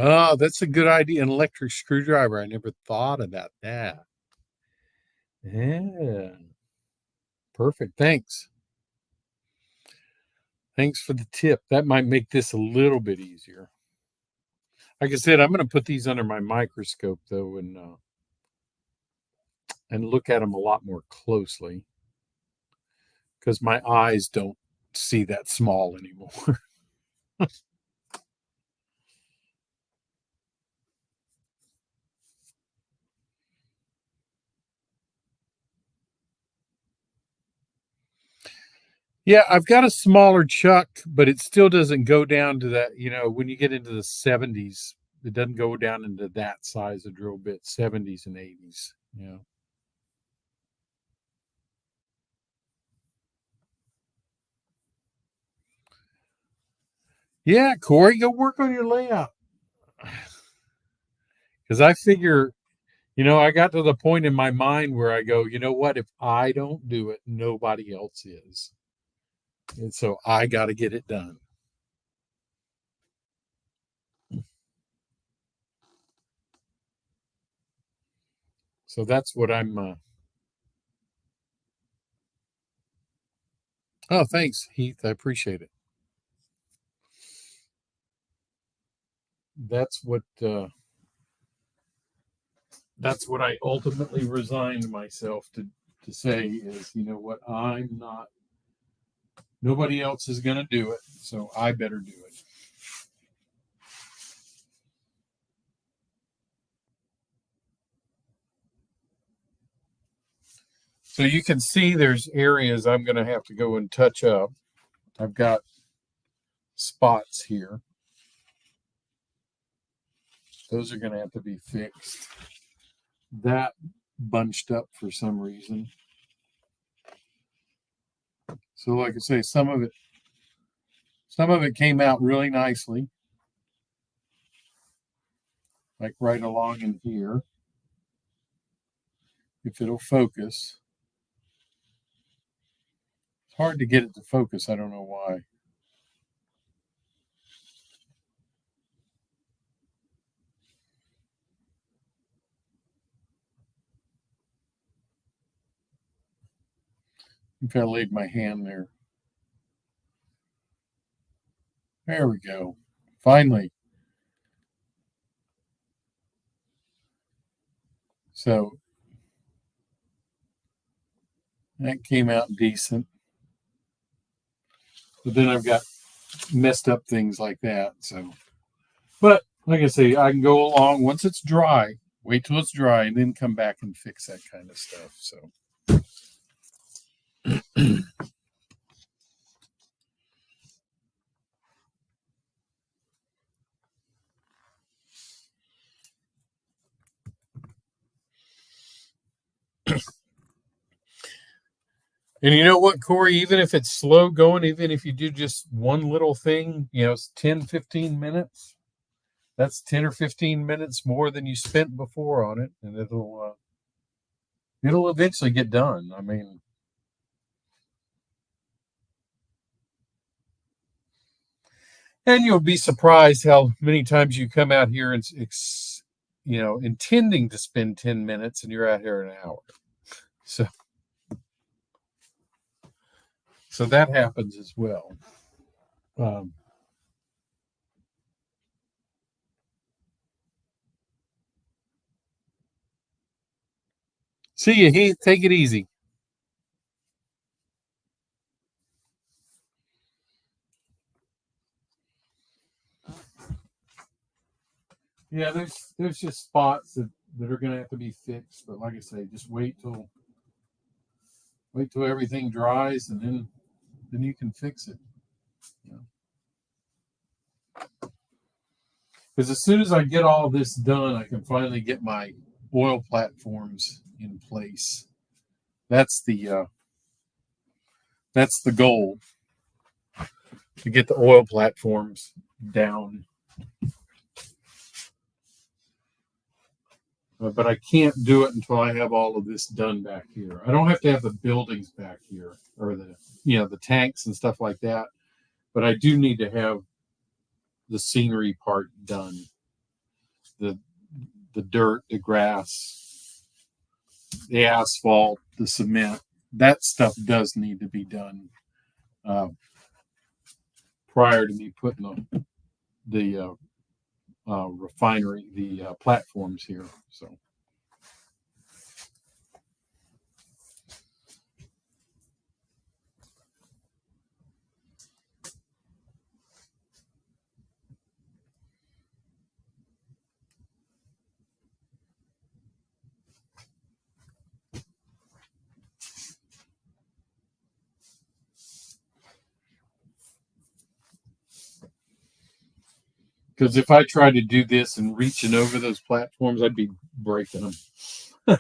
Oh, that's a good idea. An electric screwdriver. I never thought about that. Yeah, perfect. Thanks. Thanks for the tip. That might make this a little bit easier. Like I said, I'm going to put these under my microscope though, and look at them a lot more closely because my eyes don't see that small anymore. Yeah, I've got a smaller chuck, but it still doesn't go down to that. When you get into the 70s, it doesn't go down into that size of drill bit, 70s and 80s. Yeah. Yeah, Corey, go work on your layout. Because I figure, I got to the point in my mind where I go, you know what? If I don't do it, nobody else is. And so I got to get it done. So that's what I'm. Oh, thanks, Heath. I appreciate it. That's what. That's what I ultimately resigned myself to say is, you know what? I'm not. Nobody else is going to do it, so I better do it. So you can see there's areas I'm going to have to go and touch up. I've got spots here. Those are going to have to be fixed. That bunched up for some reason. So like I say, some of it came out really nicely. Like right along in here. If it'll focus. It's hard to get it to focus. I don't know why. I think I laid my hand there. There we go. Finally. So that came out decent. But then I've got messed up things like that. So, but like I say, I can go along once it's dry, wait till it's dry, and then come back and fix that kind of stuff. So, and you know what, Corey, even if it's slow going, even if you do just one little thing, it's 10, 15 minutes. That's 10 or 15 minutes more than you spent before on it. And it'll eventually get done. I mean, and you'll be surprised how many times you come out here and, intending to spend 10 minutes and you're out here an hour. So, so that happens as well. Um, See you, Heath. Take it easy. Yeah, there's just spots that are going to have to be fixed. But like I say, just wait till everything dries, and then you can fix it. Because as soon as I get all this done, I can finally get my oil platforms in place. That's the goal, to get the oil platforms down. But I can't do it until I have all of this done back here. I don't have to have the buildings back here or the tanks and stuff like that, but I do need to have the scenery part done. The the dirt, the grass, the asphalt, the cement. That stuff does need to be done prior to me putting the refinery, the platforms here. So. Because if I tried to do this and reaching over those platforms, I'd be breaking them.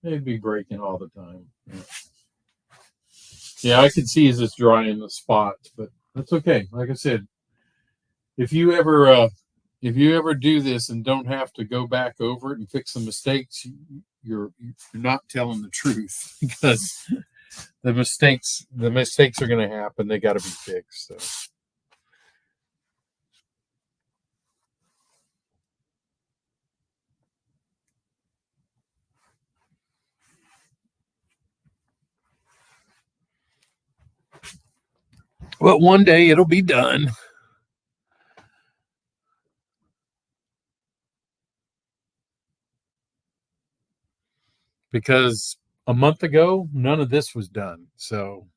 They'd be breaking all the time. Yeah, I can see as it's drying the spots, but that's okay. Like I said, if you ever do this and don't have to go back over it and fix the mistakes, you're not telling the truth because the mistakes are going to happen. They got to be fixed. So. Well, one day it'll be done. Because a month ago, none of this was done. So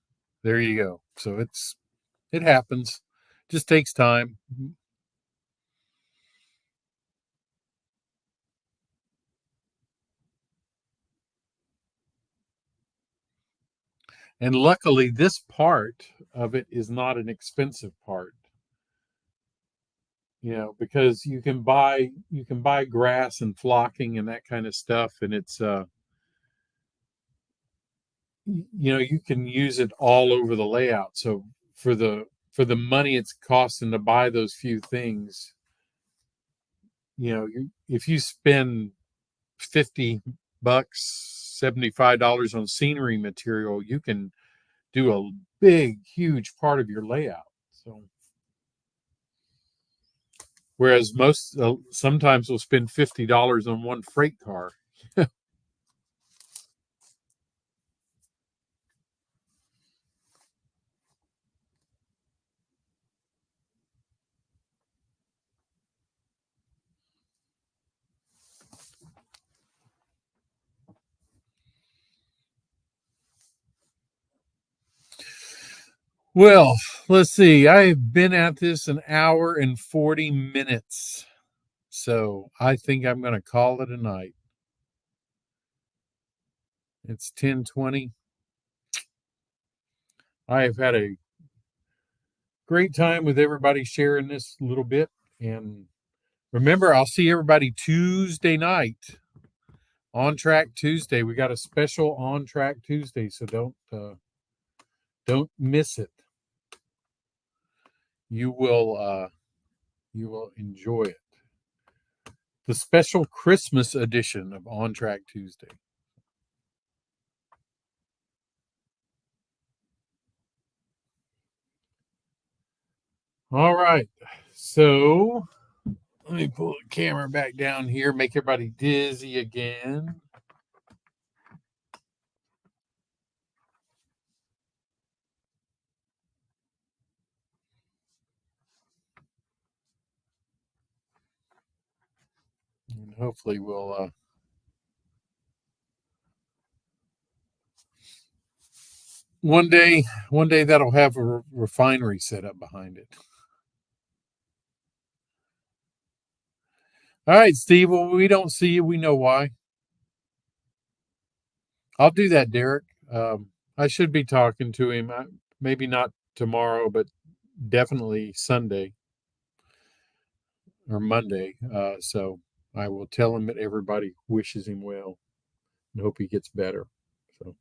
there you go. So it happens. Just takes time. And luckily this part of it is not an expensive part. Because you can buy grass and flocking and that kind of stuff, and it's you can use it all over the layout. So for the money it's costing to buy those few things, if you spend 50 bucks, $75 on scenery material, you can do a big, huge part of your layout. So, whereas most sometimes we'll spend $50 on one freight car. Well, let's see. I've been at this an hour and 40 minutes. So I think I'm going to call it a night. It's 10:20. I have had a great time with everybody sharing this little bit. And remember, I'll see everybody Tuesday night. On Track Tuesday. We got a special On Track Tuesday, so don't miss it. You will enjoy it. The special Christmas edition of On Track Tuesday. All right. So let me pull the camera back down here, make everybody dizzy again. And hopefully we'll one day that'll have a refinery set up behind it. All right, Steve. Well, we don't see you. We know why. I'll do that, Derek. I should be talking to him. Maybe not tomorrow, but definitely Sunday or Monday. So I will tell him that everybody wishes him well and hope he gets better. So,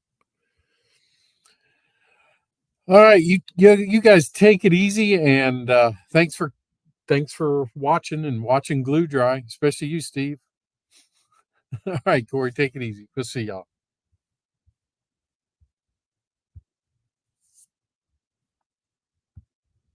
all right, you guys take it easy, and thanks for watching Glue Dry, especially you, Steve. All right, Corey, take it easy. We'll see y'all.